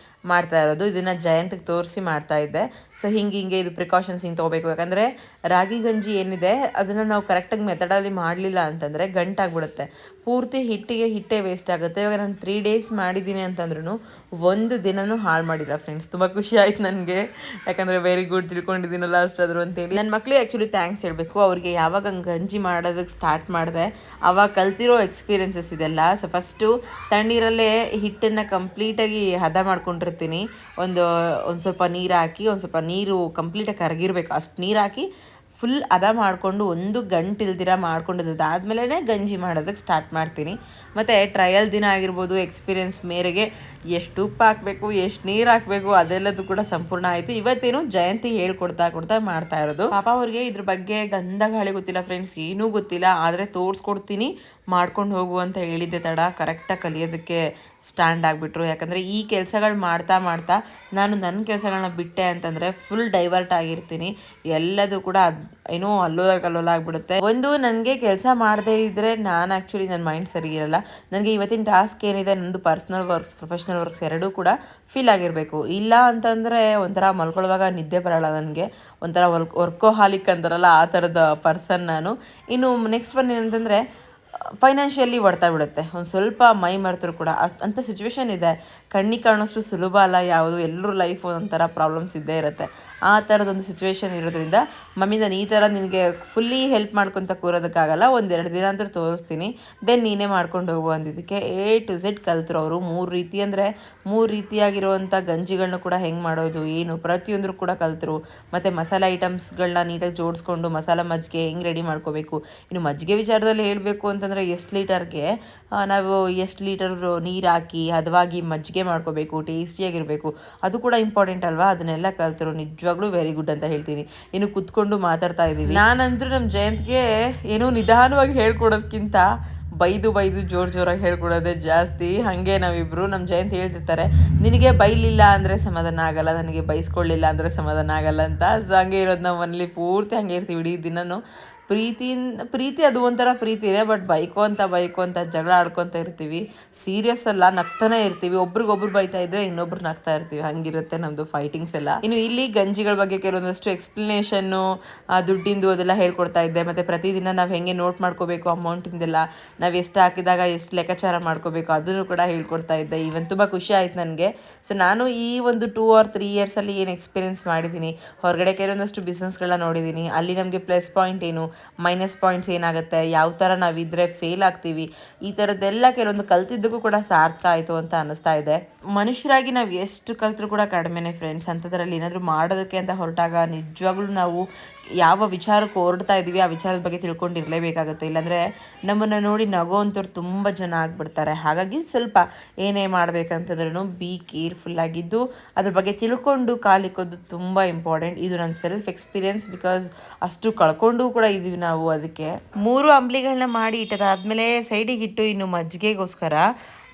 Speaker 1: ಮಾಡ್ತಾ ಇರೋದು. ಇದನ್ನು ಜಯಂತಿಗೆ ತೋರಿಸಿ ಮಾಡ್ತಾ ಇದ್ದೆ. ಸೊ ಹಿಂಗೆ ಇದು ಪ್ರಿಕಾಷನ್ಸ್ ಹಿಂಗೆ ತೊಗೋಬೇಕು. ಯಾಕಂದರೆ ರಾಗಿ ಗಂಜಿ ಏನಿದೆ ಅದನ್ನು ನಾವು ಕರೆಕ್ಟಾಗಿ ಮೆಥಡಲ್ಲಿ ಮಾಡಲಿಲ್ಲ ಅಂತಂದರೆ ಗಂಟಾಗ್ಬಿಡುತ್ತೆ. ಪೂರ್ತಿ ಹಿಟ್ಟೇ ವೇಸ್ಟ್ ಆಗುತ್ತೆ. ಇವಾಗ ನಾನು 3 ಡೇಸ್ ಮಾಡಿದ್ದೀನಿ ಅಂತಂದ್ರೂ ಒಂದು ದಿನವೂ ಹಾಳು ಮಾಡಿಲ್ಲ ಫ್ರೆಂಡ್ಸ್. ತುಂಬ ಖುಷಿ ಆಯ್ತು ನನಗೆ. ಯಾಕಂದರೆ ವೆರಿ ಗುಡ್, ತಿಳ್ಕೊಂಡಿದ್ದೀನಲ್ಲ ಅಷ್ಟಾದರೂ ಅಂತೇಳಿ. ನನ್ನ ಮಕ್ಕಳಿಗೆ ಆ್ಯಕ್ಚುಲಿ ಥ್ಯಾಂಕ್ಸ್ ಹೇಳಬೇಕು. ಅವ್ರಿಗೆ ಯಾವಾಗ ಹಂಗೆ ಗಂಜಿ ಮಾಡೋದಕ್ಕೆ ಸ್ಟಾರ್ಟ್ ಮಾಡಿದೆ ಆವಾಗ ಕಲ್ತಿರೋ ಎಕ್ಸ್ಪೀರಿಯನ್ಸಸ್ ಇದೆಲ್ಲ. ಸೊ ಫಸ್ಟು ತಣ್ಣೀರಲ್ಲೇ ಹಿಟ್ಟನ್ನು ಕಂಪ್ಲೀಟಾಗಿ ಹದ ಮಾಡ್ಕೊಂಡಿರ್ತೀನಿ. ಒಂದು ಸ್ವಲ್ಪ ನೀರು ಹಾಕಿ, ಒಂದು ಸ್ವಲ್ಪ ನೀರು ಕಂಪ್ಲೀಟಾಗಿ ಕರಗಿರ್ಬೇಕು ಅಷ್ಟು ನೀರು ಹಾಕಿ ಫುಲ್ ಹದ ಮಾಡಿಕೊಂಡು ಒಂದು ಗಂಟು ಇಲ್ದಿರ ಮಾಡ್ಕೊಂಡಿದ್ದಾದ್ಮೇಲೆ ಗಂಜಿ ಮಾಡೋದಕ್ಕೆ ಸ್ಟಾರ್ಟ್ ಮಾಡ್ತೀನಿ. ಮತ್ತು ಟ್ರಯಲ್ ದಿನ ಆಗಿರ್ಬೋದು, ಎಕ್ಸ್ಪೀರಿಯನ್ಸ್ ಮೇರೆಗೆ ಎಷ್ಟು ಉಪ್ಪು ಹಾಕಬೇಕು, ಎಷ್ಟು ನೀರು ಹಾಕಬೇಕು ಅದೆಲ್ಲದು ಕೂಡ ಸಂಪೂರ್ಣ ಆಯಿತು. ಇವತ್ತೇನು ಜಯಂತಿ ಹೇಳ್ಕೊಡ್ತಾ ಮಾಡ್ತಾ ಇರೋದು. ಪಾಪ ಅವ್ರಿಗೆ ಇದ್ರ ಬಗ್ಗೆ ಗಂಧ ಗಾಳಿ ಗೊತ್ತಿಲ್ಲ ಫ್ರೆಂಡ್ಸ್, ಏನೂ ಗೊತ್ತಿಲ್ಲ. ಆದರೆ ತೋರಿಸ್ಕೊಡ್ತೀನಿ, ಮಾಡ್ಕೊಂಡು ಹೋಗು ಅಂತ ಹೇಳಿದ್ದೆ ತಡ ಕರೆಕ್ಟಾಗಿ ಕಲಿಯೋದಕ್ಕೆ ಸ್ಟ್ಯಾಂಡ್ ಆಗಿಬಿಟ್ರು. ಯಾಕಂದರೆ ಈ ಕೆಲಸಗಳು ಮಾಡ್ತಾ ನಾನು ನನ್ನ ಕೆಲಸಗಳನ್ನ ಬಿಟ್ಟೆ ಅಂತಂದರೆ ಫುಲ್ ಡೈವರ್ಟ್ ಆಗಿರ್ತೀನಿ. ಎಲ್ಲದು ಕೂಡ ಏನೋ ಅಲ್ಲೋಲ ಆಗಿಬಿಡುತ್ತೆ. ಒಂದು ನನಗೆ ಕೆಲಸ ಮಾಡದೇ ಇದ್ದರೆ ನಾನು ಆ್ಯಕ್ಚುಲಿ ನನ್ನ ಮೈಂಡ್ ಸರಿ ಇರಲ್ಲ. ನನಗೆ ಇವತ್ತಿನ ಟಾಸ್ಕ್ ಏನಿದೆ ನನ್ನದು ಪರ್ಸ್ನಲ್ ವರ್ಕ್ಸ್, ಪ್ರೊಫೆಷ್ನಲ್ ವರ್ಕ್ಸ್ ಎರಡೂ ಕೂಡ ಫಿಲ್ ಆಗಿರಬೇಕು. ಇಲ್ಲ ಅಂತಂದರೆ ಒಂಥರ ಮಲ್ಕೊಳ್ಳುವಾಗ ನಿದ್ದೆ ಬರೋಲ್ಲ ನನಗೆ. ಒಂಥರ ವರ್ಕೋಹಾಲಿಕ್ ಅಂತಾರಲ್ಲ ಆ ಥರದ ಪರ್ಸನ್ ನಾನು. ಇನ್ನು ನೆಕ್ಸ್ಟ್ ಒನ್ ಏನಂತಂದರೆ ಫೈನಾನ್ಷಿಯಲಿ ಹೊಡ್ತಾ ಬಿಡುತ್ತೆ. ಒಂದು ಸ್ವಲ್ಪ ಮೈ ಮರೆತರು ಕೂಡ ಅಂಥ ಸಿಚುವೇಶನ್ ಇದೆ. ಕಣ್ಣಿಗೆ ಕಾಣೋಷ್ಟು ಸುಲಭ ಅಲ್ಲ ಯಾವುದು. ಎಲ್ಲರೂ ಲೈಫ್ ಒಂಥರ ಪ್ರಾಬ್ಲಮ್ಸ್ ಇದ್ದೇ ಇರುತ್ತೆ. ಆ ಥರದೊಂದು ಸಿಚುವೇಶನ್ ಇರೋದ್ರಿಂದ ಮಮ್ಮಿ ನಾನು ಈ ಥರ ನಿನಗೆ ಫುಲ್ಲಿ ಹೆಲ್ಪ್ ಮಾಡ್ಕೊತ ಕೂರೋದಕ್ಕಾಗಲ್ಲ, 1-2 ದಿನ ಅಂತ ತೋರಿಸ್ತೀನಿ, ದೆನ್ ನೀನೇ ಮಾಡ್ಕೊಂಡು ಹೋಗು ಅಂದಿದ್ದಕ್ಕೆ A to Z ಕಲ್ತರು ಅವರು. 3 ರೀತಿ ಅಂದರೆ 3 ರೀತಿಯಾಗಿರುವಂಥ ಗಂಜಿಗಳನ್ನ ಕೂಡ ಹೆಂಗೆ ಮಾಡೋದು ಏನು ಪ್ರತಿಯೊಂದರೂ ಕೂಡ ಕಲ್ತರು. ಮತ್ತು ಮಸಾಲೆ ಐಟಮ್ಸ್ಗಳನ್ನ ನೀಟಾಗಿ ಜೋಡಿಸ್ಕೊಂಡು ಮಸಾಲ ಮಜ್ಜಿಗೆ ಹೆಂಗೆ ರೆಡಿ ಮಾಡ್ಕೋಬೇಕು. ಇನ್ನು ಮಜ್ಜಿಗೆ ವಿಚಾರದಲ್ಲಿ ಹೇಳಬೇಕು ಅಂತಂದರೆ ಎಷ್ಟು ಲೀಟರ್ಗೆ ನಾವು ಎಷ್ಟು ಲೀಟರ್ ನೀರು ಹಾಕಿ ಹದವಾಗಿ ಮಜ್ಜಿಗೆ ಮಾಡ್ಕೋಬೇಕು, ಟೇಸ್ಟಿಯಾಗಿರಬೇಕು, ಅದು ಕೂಡ ಇಂಪಾರ್ಟೆಂಟ್ ಅಲ್ವಾ. ಅದನ್ನೆಲ್ಲ ಕಲ್ತರು. ನಿಜವಾಗ್ಲೂ ವೆರಿ ಗುಡ್ ಅಂತ ಹೇಳ್ತೀನಿ. ಇನ್ನು ಕುತ್ಕೊಂಡು ಮಾತಾಡ್ತಾ ಇದ್ದೀವಿ. ನಾನಂತೂ ನಮ್ಮ ಜಯಂತ್ಗೆ ಏನೋ ನಿಧಾನವಾಗಿ ಹೇಳ್ಕೊಡೋದಕ್ಕಿಂತ ಬೈದು ಜೋರಾಗಿ ಹೇಳ್ಕೊಡೋದೇ ಜಾಸ್ತಿ. ಹಾಗೆ ನಾವಿಬ್ಬರು ನಮ್ಮ ಜಯಂತ್ ಹೇಳ್ತಿರ್ತಾರೆ, ನಿನಗೆ ಬೈಲಿಲ್ಲ ಅಂದರೆ ಸಮಾಧಾನ ಆಗಲ್ಲ, ನನಗೆ ಬೈಸ್ಕೊಳ್ಳಿಲ್ಲ ಅಂದರೆ ಸಮಾಧಾನ ಆಗಲ್ಲ ಅಂತ. ಸೊ ಹಂಗೆ ಇರೋದು ನಾವು ಮನೇಲಿ ಪೂರ್ತಿ ಹಂಗೆ ಇರ್ತೀವಿ ಇಡೀ ದಿನನೂ. ಪ್ರೀತಿ ಅದು ಒಂಥರ ಪ್ರೀತಿನೇ, ಬಟ್ ಬೈಕೋ ಅಂತ ಜಗಳ ಆಡ್ಕೊತ ಇರ್ತೀವಿ. ಸೀರಿಯಸ್ ಅಲ್ಲ, ನಗ್ತಾನೆ ಇರ್ತೀವಿ. ಒಬ್ರಿಗೊಬ್ರು ಬೈತಾ ಇದ್ದರೆ ಇನ್ನೊಬ್ರು ನಗ್ತಾ ಇರ್ತೀವಿ. ಹಂಗಿರುತ್ತೆ ನಮ್ಮದು ಫೈಟಿಂಗ್ಸ್ ಎಲ್ಲ. ಇನ್ನು ಇಲ್ಲಿ ಗಂಜಿಗಳ ಬಗ್ಗೆ ಕೆಲವೊಂದಷ್ಟು ಎಕ್ಸ್ಪ್ಲನೇಷನ್ನು, ದುಡ್ಡಿಂದು ಅದೆಲ್ಲ ಹೇಳ್ಕೊಡ್ತಾ ಇದ್ದೆ. ಮತ್ತು ಪ್ರತಿದಿನ ನಾವು ಹೆಂಗೆ ನೋಟ್ ಮಾಡ್ಕೋಬೇಕು ಅಮೌಂಟಿಂದೆಲ್ಲ, ನಾವು ಎಷ್ಟು ಹಾಕಿದಾಗ ಎಷ್ಟು ಲೆಕ್ಕಾಚಾರ ಮಾಡ್ಕೋಬೇಕು ಅದನ್ನು ಕೂಡ ಹೇಳ್ಕೊಡ್ತಾ ಇದ್ದೆ. ಈವನ್ ತುಂಬ ಖುಷಿ ಆಯ್ತು ನನಗೆ. ಸೊ ನಾನು ಈ ಒಂದು 2 or 3 ಇಯರ್ಸಲ್ಲಿ ಏನು ಎಕ್ಸ್ಪೀರಿಯೆನ್ಸ್ ಮಾಡಿದ್ದೀನಿ, ಹೊರಗಡೆ ಕೆಲವೊಂದಷ್ಟು ಬಿಸ್ನೆಸ್ಗಳನ್ನ ನೋಡಿದ್ದೀನಿ. ಅಲ್ಲಿ ನಮಗೆ ಪ್ಲಸ್ ಪಾಯಿಂಟ್ ಏನು, ಮೈನಸ್ ಪಾಯಿಂಟ್ಸ್ ಏನಾಗುತ್ತೆ, ಯಾವ ಥರ ನಾವಿದ್ರೆ ಫೇಲ್ ಆಗ್ತೀವಿ, ಈ ಥರದ್ದೆಲ್ಲ ಕೆಲವೊಂದು ಕಲ್ತಿದ್ದಕ್ಕೂ ಕೂಡ ಸಾರ್ಥಕ ಆಯಿತು ಅಂತ ಅನ್ನಿಸ್ತಾ ಇದೆ. ಮನುಷ್ಯರಾಗಿ ನಾವು ಎಷ್ಟು ಕಲ್ತರೂ ಕೂಡ ಕಡಿಮೆನೇ ಫ್ರೆಂಡ್ಸ್. ಅಂಥದ್ರಲ್ಲಿ ಏನಾದರೂ ಮಾಡೋದಕ್ಕೆ ಅಂತ ಹೊರಟಾಗ ನಿಜವಾಗ್ಲೂ ನಾವು ಯಾವ ವಿಚಾರಕ್ಕೆ ಹೊರಡ್ತಾ ಇದ್ದೀವಿ ಆ ವಿಚಾರದ ಬಗ್ಗೆ ತಿಳ್ಕೊಂಡಿರಲೇಬೇಕಾಗುತ್ತೆ. ಇಲ್ಲಾಂದರೆ ನಮ್ಮನ್ನು ನೋಡಿ ನಗೋವಂಥವ್ರು ತುಂಬ ಜನ ಆಗಿಬಿಡ್ತಾರೆ. ಹಾಗಾಗಿ ಸ್ವಲ್ಪ ಏನೇ ಮಾಡಬೇಕಂತಂದ್ರೂ ಬಿ ಕೇರ್ಫುಲ್ಲಾಗಿದ್ದು ಅದ್ರ ಬಗ್ಗೆ ತಿಳ್ಕೊಂಡು ಕಾಲಿಕ್ಕೋದು ತುಂಬ ಇಂಪಾರ್ಟೆಂಟ್. ಇದು ನನ್ನ ಸೆಲ್ಫ್ ಎಕ್ಸ್ಪೀರಿಯೆನ್ಸ್, ಬಿಕಾಸ್ ಅಷ್ಟು ಕಳ್ಕೊಂಡು ಕೂಡ ಇದ್ದೀವಿ ನಾವು. ಅದಕ್ಕೆ 3 ಅಂಬ್ಲಿಗಳನ್ನ ಮಾಡಿ ಇಟ್ಟದಾದ್ಮೇಲೆ ಸೈಡಿಗೆ ಇಟ್ಟು ಇನ್ನು ಮಜ್ಜಿಗೆಗೋಸ್ಕರ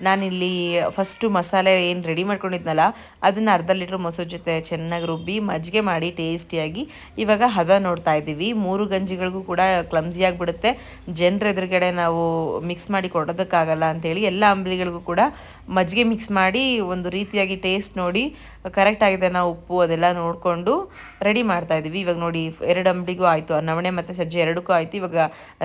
Speaker 1: ನಾನಿಲ್ಲಿ ಫಸ್ಟು ಮಸಾಲೆ ಏನು ರೆಡಿ ಮಾಡ್ಕೊಂಡಿದ್ನಲ್ಲ ಅದನ್ನು ಅರ್ಧ ಲೀಟ್ರ್ ಮೊಸರು ಜೊತೆ ಚೆನ್ನಾಗಿ ರುಬ್ಬಿ ಮಜ್ಜಿಗೆ ಮಾಡಿ ಟೇಸ್ಟಿಯಾಗಿ ಇವಾಗ ಹದ ನೋಡ್ತಾ ಇದ್ದೀವಿ. 3 ಗಂಜಿಗಳಿಗೂ ಕೂಡ ಕ್ಲಮ್ಸಿ ಆಗಿಬಿಡುತ್ತೆ. ಜನರ ಎದುರುಗಡೆ ನಾವು ಮಿಕ್ಸ್ ಮಾಡಿ ಕೊಡೋದಕ್ಕಾಗಲ್ಲ ಅಂಥೇಳಿ ಎಲ್ಲ ಅಂಬ್ಲಿಗಳಿಗೂ ಕೂಡ ಮಜ್ಜಿಗೆ ಮಿಕ್ಸ್ ಮಾಡಿ ಒಂದು ರೀತಿಯಾಗಿ ಟೇಸ್ಟ್ ನೋಡಿ ಕರೆಕ್ಟ್ ಆಗಿದೆ ನಾವು ಉಪ್ಪು ಅದೆಲ್ಲ ನೋಡಿಕೊಂಡು ರೆಡಿ ಮಾಡ್ತಾ ಇದ್ದೀವಿ. ಇವಾಗ ನೋಡಿ 2 ಅಂಬ್ಲಿಗೂ ಆಯಿತು, ನವಣೆ ಮತ್ತು ಸಜ್ಜೆ ಎರಡಕ್ಕೂ ಆಯಿತು. ಇವಾಗ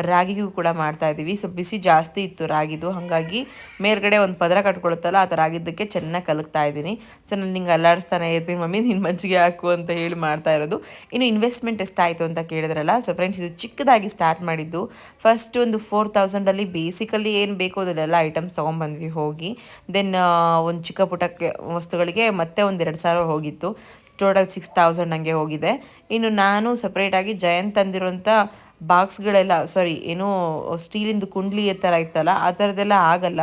Speaker 1: ರಾಗಿಗೂ ಕೂಡ ಮಾಡ್ತಾ ಇದ್ದೀವಿ. ಸೊ ಬಿಸಿ ಜಾಸ್ತಿ ಇತ್ತು ರಾಗಿದು, ಹಾಗಾಗಿ ಮೇಲ್ಗಡೆ ಒಂದು ಪದರ ಕಟ್ಕೊಳುತ್ತಲ್ಲ ಆ ಥರ ಆಗಿದ್ದಕ್ಕೆ ಚೆನ್ನಾಗಿ ಕಲಕ್ತಾ ಇದ್ದೀನಿ. ಸೊ ನಾನು ನಿಂಗೆ ಅಲ್ಲಾಡಿಸ್ತಾನೆ ಇರ್ತೀನಿ, ಮಮ್ಮಿ ನೀನು ಮಜ್ಜಿಗೆ ಹಾಕು ಅಂತ ಹೇಳಿ ಮಾಡ್ತಾ ಇರೋದು. ಇನ್ನು ಇನ್ವೆಸ್ಟ್ಮೆಂಟ್ ಎಷ್ಟಾಯಿತು ಅಂತ ಕೇಳಿದ್ರಲ್ಲ. ಸೊ ಫ್ರೆಂಡ್ಸ್, ಇದು ಚಿಕ್ಕದಾಗಿ ಸ್ಟಾರ್ಟ್ ಮಾಡಿದ್ದು. ಫಸ್ಟ್ ಒಂದು 4000ಅಲ್ಲಿ ಬೇಸಿಕಲಿ ಏನು ಬೇಕೋ ಅದೆಲ್ಲ ಐಟಮ್ಸ್ ತೊಗೊಂಬಂದ್ವಿ ಹೋಗಿ. ದೆನ್ ಒಂದು ಚಿಕ್ಕ ಪುಟ್ಟಕ್ಕೆ ವಸ್ತುಗಳಿಗೆ ಮತ್ತೆ ಒಂದು 2000 ಹೋಗಿತ್ತು. ಟೋಟಲ್ 6000 ಹಂಗೆ ಹೋಗಿದೆ. ಇನ್ನು ನಾನು ಸಪ್ರೇಟಾಗಿ ಜಯಂತ್ ತಂದಿರೋಂಥ ಬಾಕ್ಸ್ಗಳೆಲ್ಲ ಏನೋ ಸ್ಟೀಲಿಂದು ಕುಂಡ್ಲಿ ಥರ ಇತ್ತಲ್ಲ ಆ ಥರದ್ದೆಲ್ಲ ಆಗಲ್ಲ,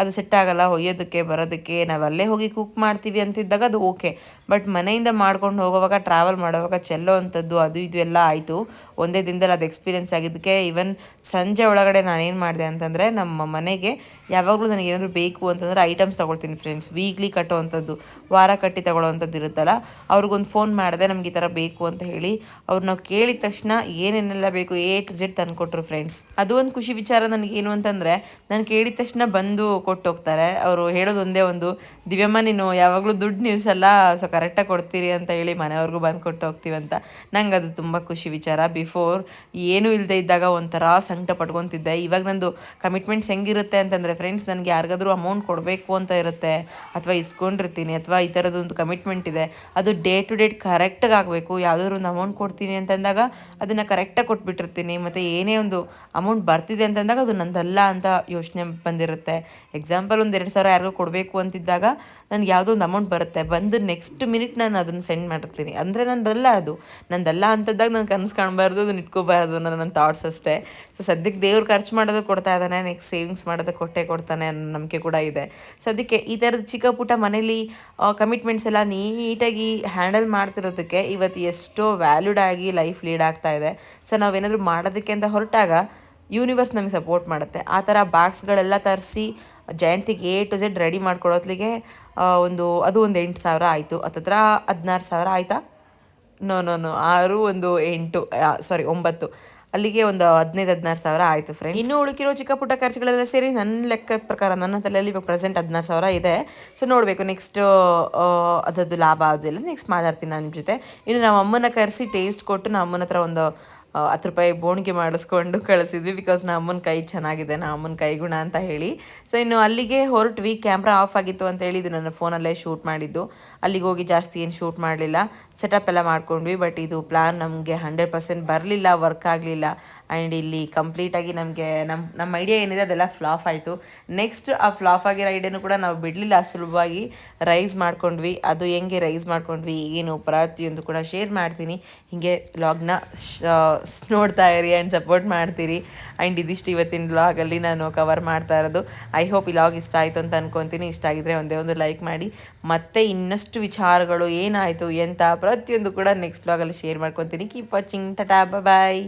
Speaker 1: ಅದು ಸೆಟ್ ಆಗಲ್ಲ ಒಯ್ಯೋದಕ್ಕೆ ಬರೋದಕ್ಕೆ. ನಾವು ಅಲ್ಲೇ ಹೋಗಿ ಕುಕ್ ಮಾಡ್ತೀವಿ ಅಂತಿದ್ದಾಗ ಅದು ಓಕೆ. ಬಟ್ ಮನೆಯಿಂದ ಮಾಡ್ಕೊಂಡು ಹೋಗೋವಾಗ ಟ್ರಾವೆಲ್ ಮಾಡೋವಾಗ ಚೆಲ್ಲೋ ಅಂಥದ್ದು ಅದು ಇದು ಎಲ್ಲ ಆಯಿತು ಒಂದೇ ದಿನದಲ್ಲಿ. ಅದು ಎಕ್ಸ್ಪೀರಿಯೆನ್ಸ್ ಆಗಿದ್ದಕ್ಕೆ ಈವನ್ ಸಂಜೆ ಒಳಗಡೆ ನಾನೇನು ಮಾಡಿದೆ ಅಂತಂದರೆ ನಮ್ಮ ಮನೆಗೆ ಯಾವಾಗಲೂ ನನಗೇನಾದರೂ ಬೇಕು ಅಂತಂದರೆ ಐಟಮ್ಸ್ ತೊಗೊಳ್ತೀನಿ ಫ್ರೆಂಡ್ಸ್. ವೀಕ್ಲಿ ಕಟ್ಟೋವಂಥದ್ದು, ವಾರ ಕಟ್ಟಿ ತೊಗೊಳ್ಳೋವಂಥದ್ದು ಇರುತ್ತಲ್ಲ, ಅವ್ರಿಗೊಂದು ಫೋನ್ ಮಾಡಿದೆ ನಮ್ಗೆ ಈ ಥರ ಬೇಕು ಅಂತ ಹೇಳಿ. ಅವ್ರು ನಾವು ಕೇಳಿದ ತಕ್ಷಣ ಏನೇನೆಲ್ಲ ಬೇಕು A to Z ತಂದುಕೊಟ್ರು ಫ್ರೆಂಡ್ಸ್. ಅದು ಒಂದು ಖುಷಿ ವಿಚಾರ ನನಗೇನು ಅಂತಂದರೆ, ನಾನು ಕೇಳಿದ ತಕ್ಷಣ ಬಂದು ಕೊಟ್ಟೋಗ್ತಾರೆ. ಅವರು ಹೇಳೋದು ಒಂದೇ ಒಂದು, ದಿವ್ಯಮ್ಮ ನೀನು ಯಾವಾಗಲೂ ದುಡ್ಡು ನಿಲ್ಲಿಸಲ್ಲ, ಸೊ ಕರೆಕ್ಟಾಗಿ ಕೊಡ್ತೀರಿ ಅಂತ ಹೇಳಿ ಮನೆಯವ್ರಿಗೂ ಬಂದು ಕೊಟ್ಟು ಹೋಗ್ತೀವಂತ. ನಂಗೆ ಅದು ತುಂಬ ಖುಷಿ ವಿಚಾರ. ಬಿಫೋರ್ ಏನೂ ಇಲ್ಲದೆ ಇದ್ದಾಗ ಒಂಥರ ಸಂಕಟ ಪಟ್ಕೊತಿದ್ದೆ. ಇವಾಗ ನಂದು ಕಮಿಟ್ಮೆಂಟ್ಸ್ ಹೆಂಗಿರುತ್ತೆ ಅಂತಂದರೆ ಫ್ರೆಂಡ್ಸ್, ನನಗೆ ಯಾರಿಗಾದ್ರೂ ಅಮೌಂಟ್ ಕೊಡಬೇಕು ಅಂತ ಇರುತ್ತೆ, ಅಥವಾ ಇಸ್ಕೊಂಡಿರ್ತೀನಿ, ಅಥವಾ ಈ ಥರದೊಂದು ಕಮಿಟ್ಮೆಂಟ್ ಇದೆ, ಅದು ಡೇ ಟು ಡೇಟ್ ಕರೆಕ್ಟಾಗಿ ಆಗಬೇಕು. ಯಾವುದಾದ್ರು ಒಂದು ಅಮೌಂಟ್ ಕೊಡ್ತೀನಿ ಅಂತಂದಾಗ ಅದನ್ನು ಕರೆಕ್ಟಾಗಿ ಕೊಟ್ಬಿಟ್ಟಿರ್ತೀನಿ. ಮತ್ತು ಏನೇ ಒಂದು ಅಮೌಂಟ್ ಬರ್ತಿದೆ ಅಂತಂದಾಗ ಅದು ನಂದಲ್ಲ ಅಂತ ಯೋಚನೆ ಬಂದಿರುತ್ತೆ. ಎಕ್ಸಾಂಪಲ್ ಒಂದು 2000 ಯಾರಿಗೂ ಕೊಡಬೇಕು ಅಂತಿದ್ದಾಗ ನನಗೆ ಯಾವುದೋ ಒಂದು ಅಮೌಂಟ್ ಬರುತ್ತೆ, ಬಂದು ನೆಕ್ಸ್ಟ್ ಮಿನಿಟ್ ನಾನು ಅದನ್ನು ಸೆಂಡ್ ಮಾಡಿರ್ತೀನಿ. ಅಂದರೆ ನಂದಲ್ಲ ಅಂತದ್ದಾಗ ನಾನು ಕನಸು ಕಾಣಬಾರ್ದು, ಅದನ್ನ ಇಟ್ಕೋಬಾರ್ದು ನನ್ನ ಥಾಟ್ಸ್ ಅಷ್ಟೇ. ಸೊ ಸದ್ಯಕ್ಕೆ ದೇವ್ರು ಖರ್ಚು ಮಾಡೋದಕ್ಕೆ ಕೊಡ್ತಾ ಇದ್ದಾನೆ, ನೆಕ್ಸ್ಟ್ ಸೇವಿಂಗ್ಸ್ ಮಾಡೋದಕ್ಕೆ ಕೊಡ್ತಾನೆ ಅನ್ನೋ ನಂಬಿಕೆ ಕೂಡ ಇದೆ. ಸದ್ಯಕ್ಕೆ ಈ ಥರದ ಚಿಕ್ಕ ಪುಟ್ಟ ಮನೇಲಿ ಕಮಿಟ್ಮೆಂಟ್ಸ್ ಎಲ್ಲ ನೀಟಾಗಿ ಹ್ಯಾಂಡಲ್ ಮಾಡ್ತಿರೋದಕ್ಕೆ ಇವತ್ತು ಎಷ್ಟೋ ವ್ಯಾಲ್ಯೂಡ್ ಆಗಿ ಲೈಫ್ ಲೀಡ್ ಆಗ್ತಾ ಇದೆ. ಸೊ ನಾವೇನಾದರೂ ಮಾಡೋದಕ್ಕೆ ಅಂತ ಹೊರಟಾಗ ಯೂನಿವರ್ಸ್ ನಮಗೆ ಸಪೋರ್ಟ್ ಮಾಡುತ್ತೆ. ಆ ಥರ ಬಾಕ್ಸ್ಗಳೆಲ್ಲ ತರಿಸಿ ಜಯಂತಿಗೆ A to Z ರೆಡಿ ಮಾಡ್ಕೊಡೋತ್ಲಿಗೆ ಒಂದು 8000 ಆಯಿತು. ಹತ್ತತ್ರ 16000 ಆಯಿತಾ? ನೋ 6 1 8 9, ಅಲ್ಲಿಗೆ ಒಂದು 15,000-16,000 ಆಯಿತು ಫ್ರೆಂಡ್ಸ್. ಇನ್ನೂ ಉಳಿಕಿರೋ ಚಿಕ್ಕ ಪುಟ್ಟ ಖರ್ಚುಗಳೆಲ್ಲ ಸೇರಿ ನನ್ನ ಲೆಕ್ಕ ಪ್ರಕಾರ ನನ್ನ ತಲೆಯಲ್ಲಿ ಇವಾಗ ಪ್ರೆಸೆಂಟ್ 16,000 ಇದೆ. ಸೊ ನೋಡಬೇಕು ನೆಕ್ಸ್ಟ್ ಅದರದ್ದು ಲಾಭ ಅದೆಲ್ಲ ನೆಕ್ಸ್ಟ್ ಮಾತಾಡ್ತೀನಿ ನನ್ನ ಜೊತೆ. ಇನ್ನು ನಮ್ಮ ಅಮ್ಮನ ಕರೆಸಿ ಟೇಸ್ಟ್ ಕೊಟ್ಟು ನಮ್ಮ ಅಮ್ಮನ ಹತ್ರ ಒಂದು 10 ರೂಪಾಯಿ ಬೋಣಿಗೆ ಮಾಡಿಸ್ಕೊಂಡು ಕಳಿಸಿದ್ವಿ. ಬಿಕಾಸ್ ನಮ್ಮ ಅಮ್ಮನ ಕೈ ಚೆನ್ನಾಗಿದೆ, ನಮ್ಮ ಅಮ್ಮನ ಕೈಗುಣ ಅಂತ ಹೇಳಿ. ಸೊ ಇನ್ನು ಅಲ್ಲಿಗೆ ಹೊರಟ್ವಿ. ಕ್ಯಾಮ್ರಾ ಆಫ್ ಆಗಿತ್ತು ಅಂತ ಹೇಳಿ ಇದು ನನ್ನ ಫೋನಲ್ಲೇ ಶೂಟ್ ಮಾಡಿದ್ದು. ಅಲ್ಲಿಗೆ ಹೋಗಿ ಜಾಸ್ತಿ ಏನು ಶೂಟ್ ಮಾಡಲಿಲ್ಲ, ಸೆಟಪ್ ಎಲ್ಲ ಮಾಡ್ಕೊಂಡ್ವಿ. ಬಟ್ ಇದು ಪ್ಲ್ಯಾನ್ ನಮಗೆ 100% ಬರಲಿಲ್ಲ, ವರ್ಕ್ ಆಗಲಿಲ್ಲ. ಆ್ಯಂಡ್ ಇಲ್ಲಿ ಕಂಪ್ಲೀಟಾಗಿ ನಮಗೆ ನಮ್ಮ ಐಡಿಯಾ ಏನಿದೆ ಅದೆಲ್ಲ ಫ್ಲಾಪ್ ಆಯಿತು. ನೆಕ್ಸ್ಟ್ ಆ ಫ್ಲಾಪ್ ಆಗಿರೋ ಐಡಿಯಾನು ಕೂಡ ನಾವು ಬಿಡಲಿಲ್ಲ, ಸುಲಭವಾಗಿ ರೈಸ್ ಮಾಡ್ಕೊಂಡ್ವಿ. ಅದು ಹೆಂಗೆ ರೈಸ್ ಮಾಡ್ಕೊಂಡ್ವಿ ಏನು ಪ್ರತಿಯೊಂದು ಕೂಡ ಶೇರ್ ಮಾಡ್ತೀನಿ. ಹೀಗೆ ವ್ಲಾಗ್ನ ನೋಡ್ತಾ ಇರಿ ಆ್ಯಂಡ್ ಸಪೋರ್ಟ್ ಮಾಡ್ತೀರಿ. ಆ್ಯಂಡ್ ಇದಿಷ್ಟು ಇವತ್ತಿನ ವ್ಲಾಗಲ್ಲಿ ನಾನು ಕವರ್ ಮಾಡ್ತಾ ಇರೋದು. ಐ ಹೋಪ್ ಈ ವ್ಲಾಗ್ ಇಷ್ಟ ಆಯಿತು ಅಂತ ಅಂದ್ಕೊತೀನಿ. ಇಷ್ಟ ಆಗಿದ್ರೆ ಒಂದೇ ಒಂದು ಲೈಕ್ ಮಾಡಿ. ಮತ್ತು ಇನ್ನಷ್ಟು ವಿಚಾರಗಳು ಏನಾಯಿತು ಎಂತ ಪ್ರತಿಯೊಂದು ಕೂಡ ನೆಕ್ಸ್ಟ್ ವ್ಲಾಗಲ್ಲಿ ಶೇರ್ ಮಾಡ್ಕೊತೀನಿ. ಕೀಪ್ ವಾಚಿಂಗ್, ಟಾಟಾ, ಬಾಯ್.